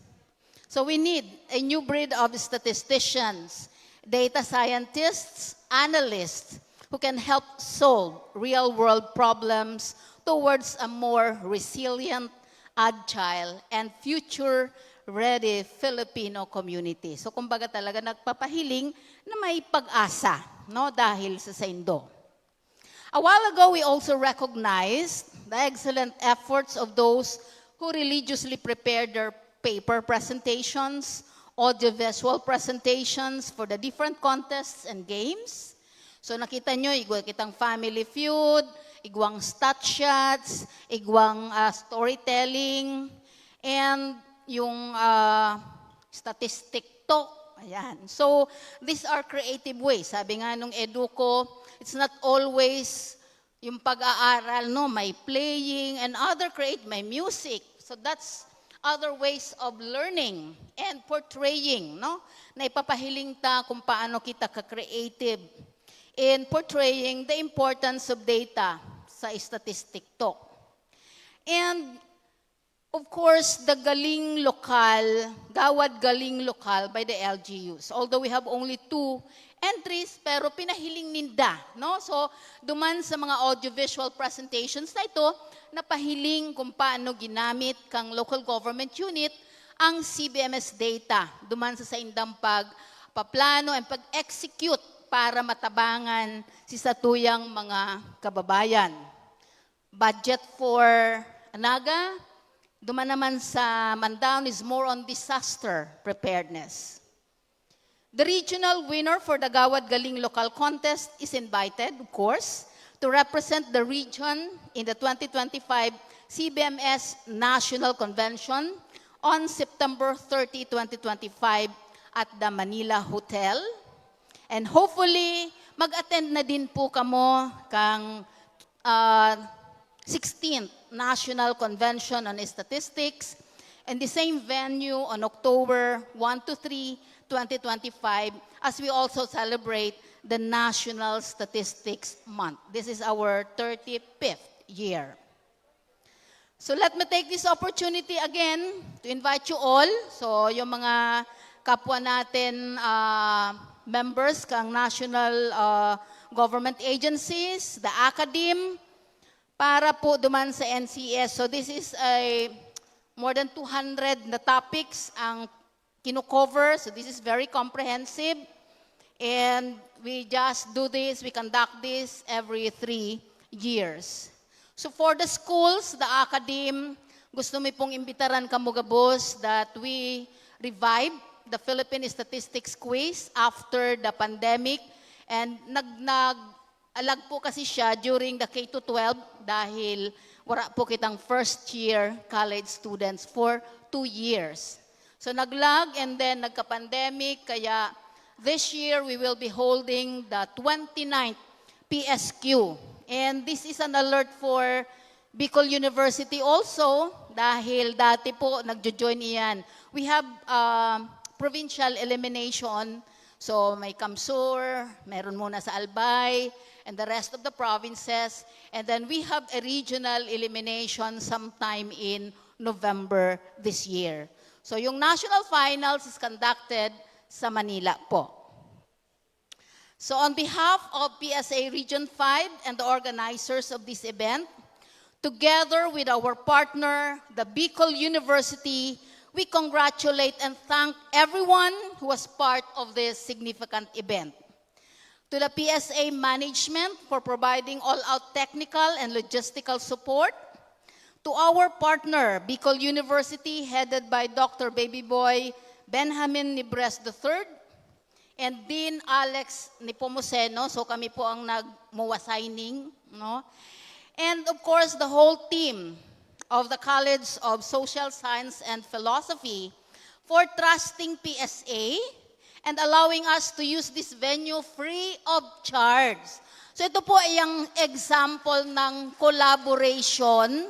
So we need a new breed of statisticians, data scientists, analysts, who can help solve real-world problems towards a more resilient, agile, and future-ready Filipino community. So kumbaga talaga nagpapahiling na may pag-asa, no, dahil sa Indo. A while ago, we also recognized the excellent efforts of those who religiously prepared their paper presentations, audiovisual presentations for the different contests and games. So nakita nyo, igwa kitang Family Feud, igwang stat shots, igwang storytelling, and yung statistic talk. Ayan. So, these are creative ways. Sabi nga nung Educo, it's not always yung pag-aaral, no? May playing and may music. So, that's other ways of learning and portraying, no? Na ipapahiling ta kung paano kita ka-creative in portraying the importance of data sa statistic talk. And of course, the Galing Lokal, Gawad Galing Lokal by the LGUs. Although we have only 2 entries, pero pinahiling ninda, no? So, duman sa mga audiovisual presentations na ito, napahiling kung paano ginamit kang local government unit ang CBMS data. Duman sa indang pagpaplano and pag-execute para matabangan si satuyang mga kababayan. Budget for Anaga, duman naman sa Mandaon is more on disaster preparedness. The regional winner for the Gawad Galing Local Contest is invited, of course, to represent the region in the 2025 CBMS National Convention on September 30, 2025 at the Manila Hotel. And hopefully, mag-attend na din po kamo kang 16th National Convention on Statistics in the same venue on October 1 to 3, 2025, as we also celebrate the National Statistics Month. This is our 35th year. So let me take this opportunity again to invite you all. So yung mga kapwa natin members kang national government agencies, the academe, para po duman sa NCS. So this is a more than 200 na topics ang kino-cover. So this is very comprehensive. And we just do this, we conduct this every 3 years. So for the schools, the academe, gusto mi pong imbitaran kamo gabos that we revive the Philippine Statistics Quiz after the pandemic. And alag po kasi siya during the K-12 dahil wala po kitang first year college students for 2 years. So naglag and then nagka-pandemic, kaya this year we will be holding the 29th PSQ. And this is an alert for Bicol University also dahil dati po nagjo-join iyan. We have provincial elimination. So may Kamsur, meron muna sa Albay, and the rest of the provinces. And then we have a regional elimination sometime in November this year. So yung national finals is conducted sa Manila po. So on behalf of PSA Region 5 and the organizers of this event, together with our partner, the Bicol University, we congratulate and thank everyone who was part of this significant event. To the PSA management for providing all-out technical and logistical support. To our partner, Bicol University, headed by Dr. Babyboy Benjamin Nibres III, and Dean Alex Nepomuceno, so kami po ang nag-MOA signing, no? And of course, the whole team of the College of Social Science and Philosophy for trusting PSA and allowing us to use this venue free of charge. So ito po ay ang example ng collaboration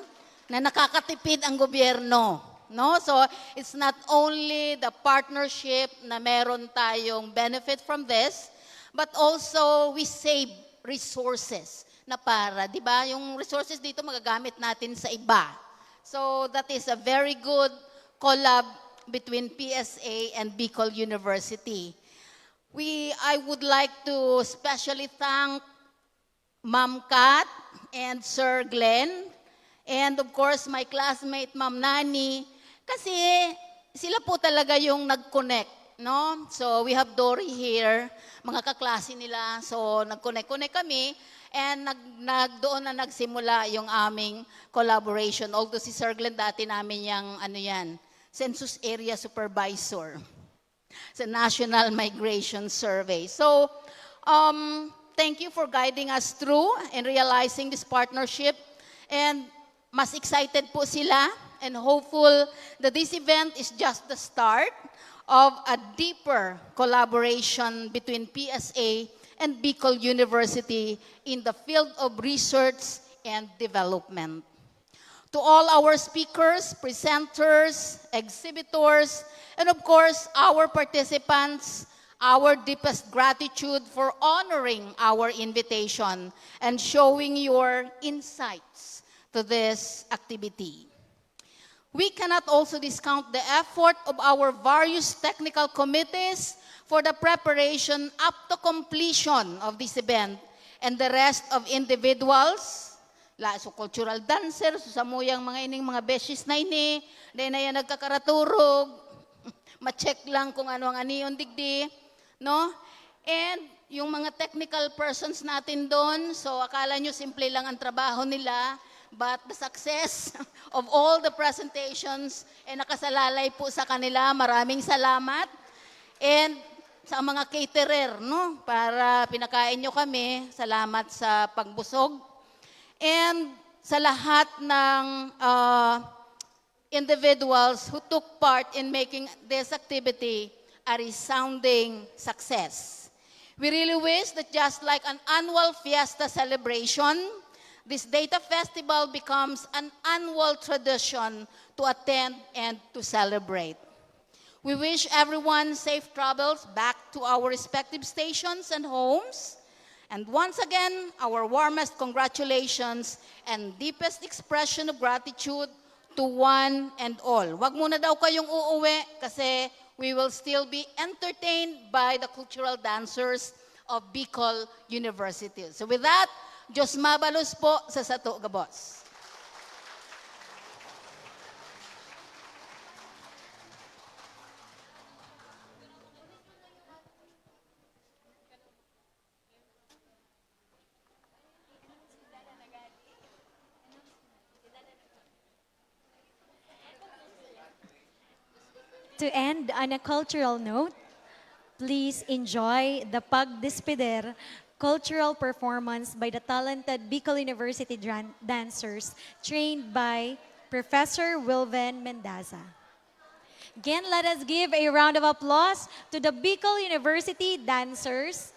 na nakakatipid ang gobyerno. No? So it's not only the partnership na meron tayong benefit from this, but also we save resources na para, di ba, yung resources dito magagamit natin sa iba. So that is a very good collab between PSA and Bicol University. I would like to especially thank Ma'am Kat and Sir Glenn, and of course my classmate Ma'am Nani, kasi sila po talaga yung nag-connect, no? So we have Dory here, mga kaklase nila, so nag-connect kami. And doon na nagsimula yung aming collaboration. Although si Sir Glenn dati namin yung Census Area Supervisor sa National Migration Survey. So, thank you for guiding us through and realizing this partnership. And mas excited po sila and hopeful that this event is just the start of a deeper collaboration between PSA and Bicol University in the field of research and development. To all our speakers, presenters, exhibitors, and of course, our participants, our deepest gratitude for honoring our invitation and showing your insights to this activity. We cannot also discount the effort of our various technical committees for the preparation up to completion of this event and the rest of individuals, so cultural dancers, samuyang mga ining mga beshes na ini, na yan nagkakaraturog, ma-check lang kung ano ang aniyon digdi, no? And yung mga technical persons natin doon, so akala nyo simple lang ang trabaho nila, but the success of all the presentations ay nakasalalay po sa kanila. Maraming salamat. And sa mga caterer, no? Para pinakain nyo kami. Salamat sa pagbusog. And sa lahat ng individuals who took part in making this activity a resounding success. We really wish that just like an annual fiesta celebration, this Data Festival becomes an annual tradition to attend and to celebrate. We wish everyone safe travels back to our respective stations and homes. And once again, our warmest congratulations and deepest expression of gratitude to one and all. Wag muna daw kayong uuwi kasi we will still be entertained by the cultural dancers of Bicol University. So with that, Diyos mabalos po sa Sato Gabos. To end on a cultural note, please enjoy the Pagdespedir cultural performance by the talented Bicol University dancers trained by Professor Wilven Mendaza. Again, let us give a round of applause to the Bicol University dancers.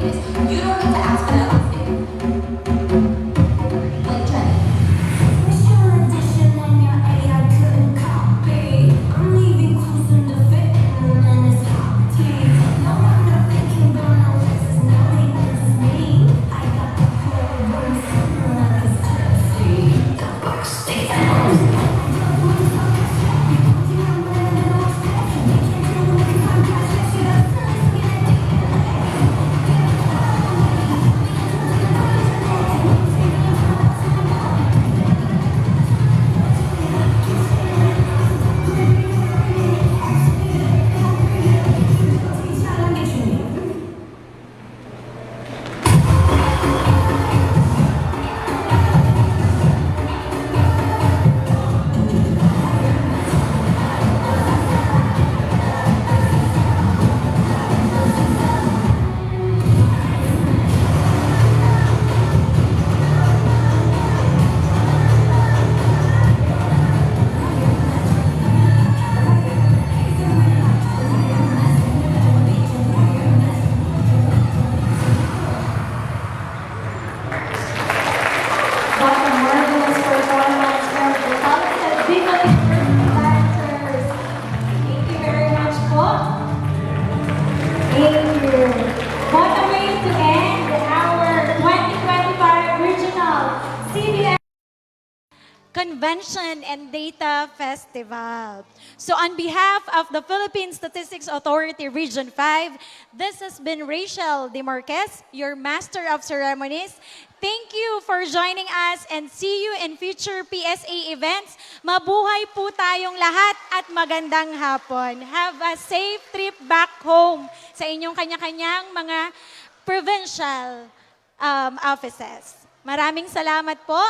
is you don't have to ask for that listing. Like Jenny. What a marvelous performance from the talented Bicol University dancers. Thank you very much po. Thank you. What a way to end our 2025 regional CBS Convention and Data Festival. So on behalf of the Philippine Statistics Authority Region 5, this has been Rachel De Marquez, your Master of Ceremonies. Thank you for joining us and see you in future PSA events. Mabuhay po tayong lahat at magandang hapon. Have a safe trip back home sa inyong kanya-kanyang mga provincial offices. Maraming salamat po.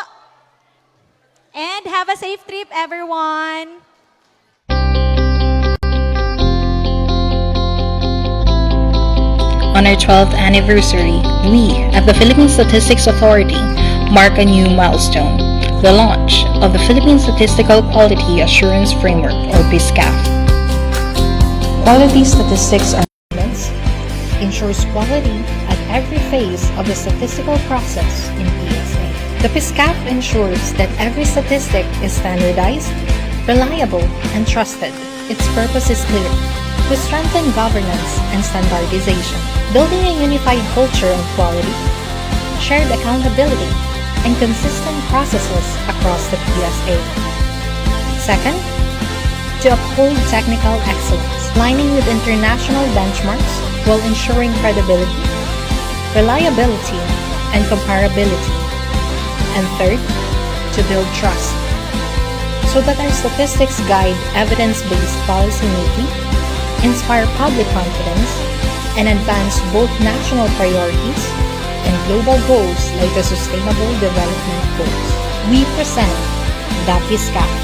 And have a safe trip, everyone. On our 12th anniversary, we at the Philippine Statistics Authority mark a new milestone, the launch of the Philippine Statistical Quality Assurance Framework, or PSCAF. Quality statistics are ensures quality at every phase of the statistical process in PSA. The PSCAF ensures that every statistic is standardized, reliable, and trusted. Its purpose is clear: to strengthen governance and standardization, building a unified culture of quality, shared accountability, and consistent processes across the PSA. Second, to uphold technical excellence, aligning with international benchmarks while ensuring credibility, reliability, and comparability. And third, to build trust, so that our statistics guide evidence-based policy making, inspire public confidence, and advance both national priorities and global goals like the Sustainable Development Goals. We present the PSCAF.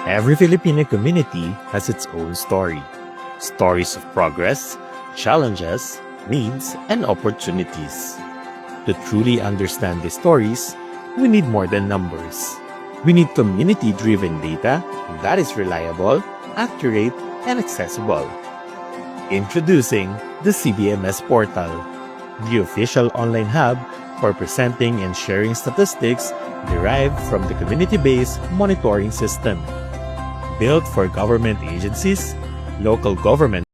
Every Filipino community has its own story. Stories of progress, challenges, needs, and opportunities. To truly understand these stories, we need more than numbers. We need community-driven data that is reliable, accurate, and accessible. Introducing the CBMS Portal, the official online hub for presenting and sharing statistics derived from the community-based monitoring system. Built for government agencies, local government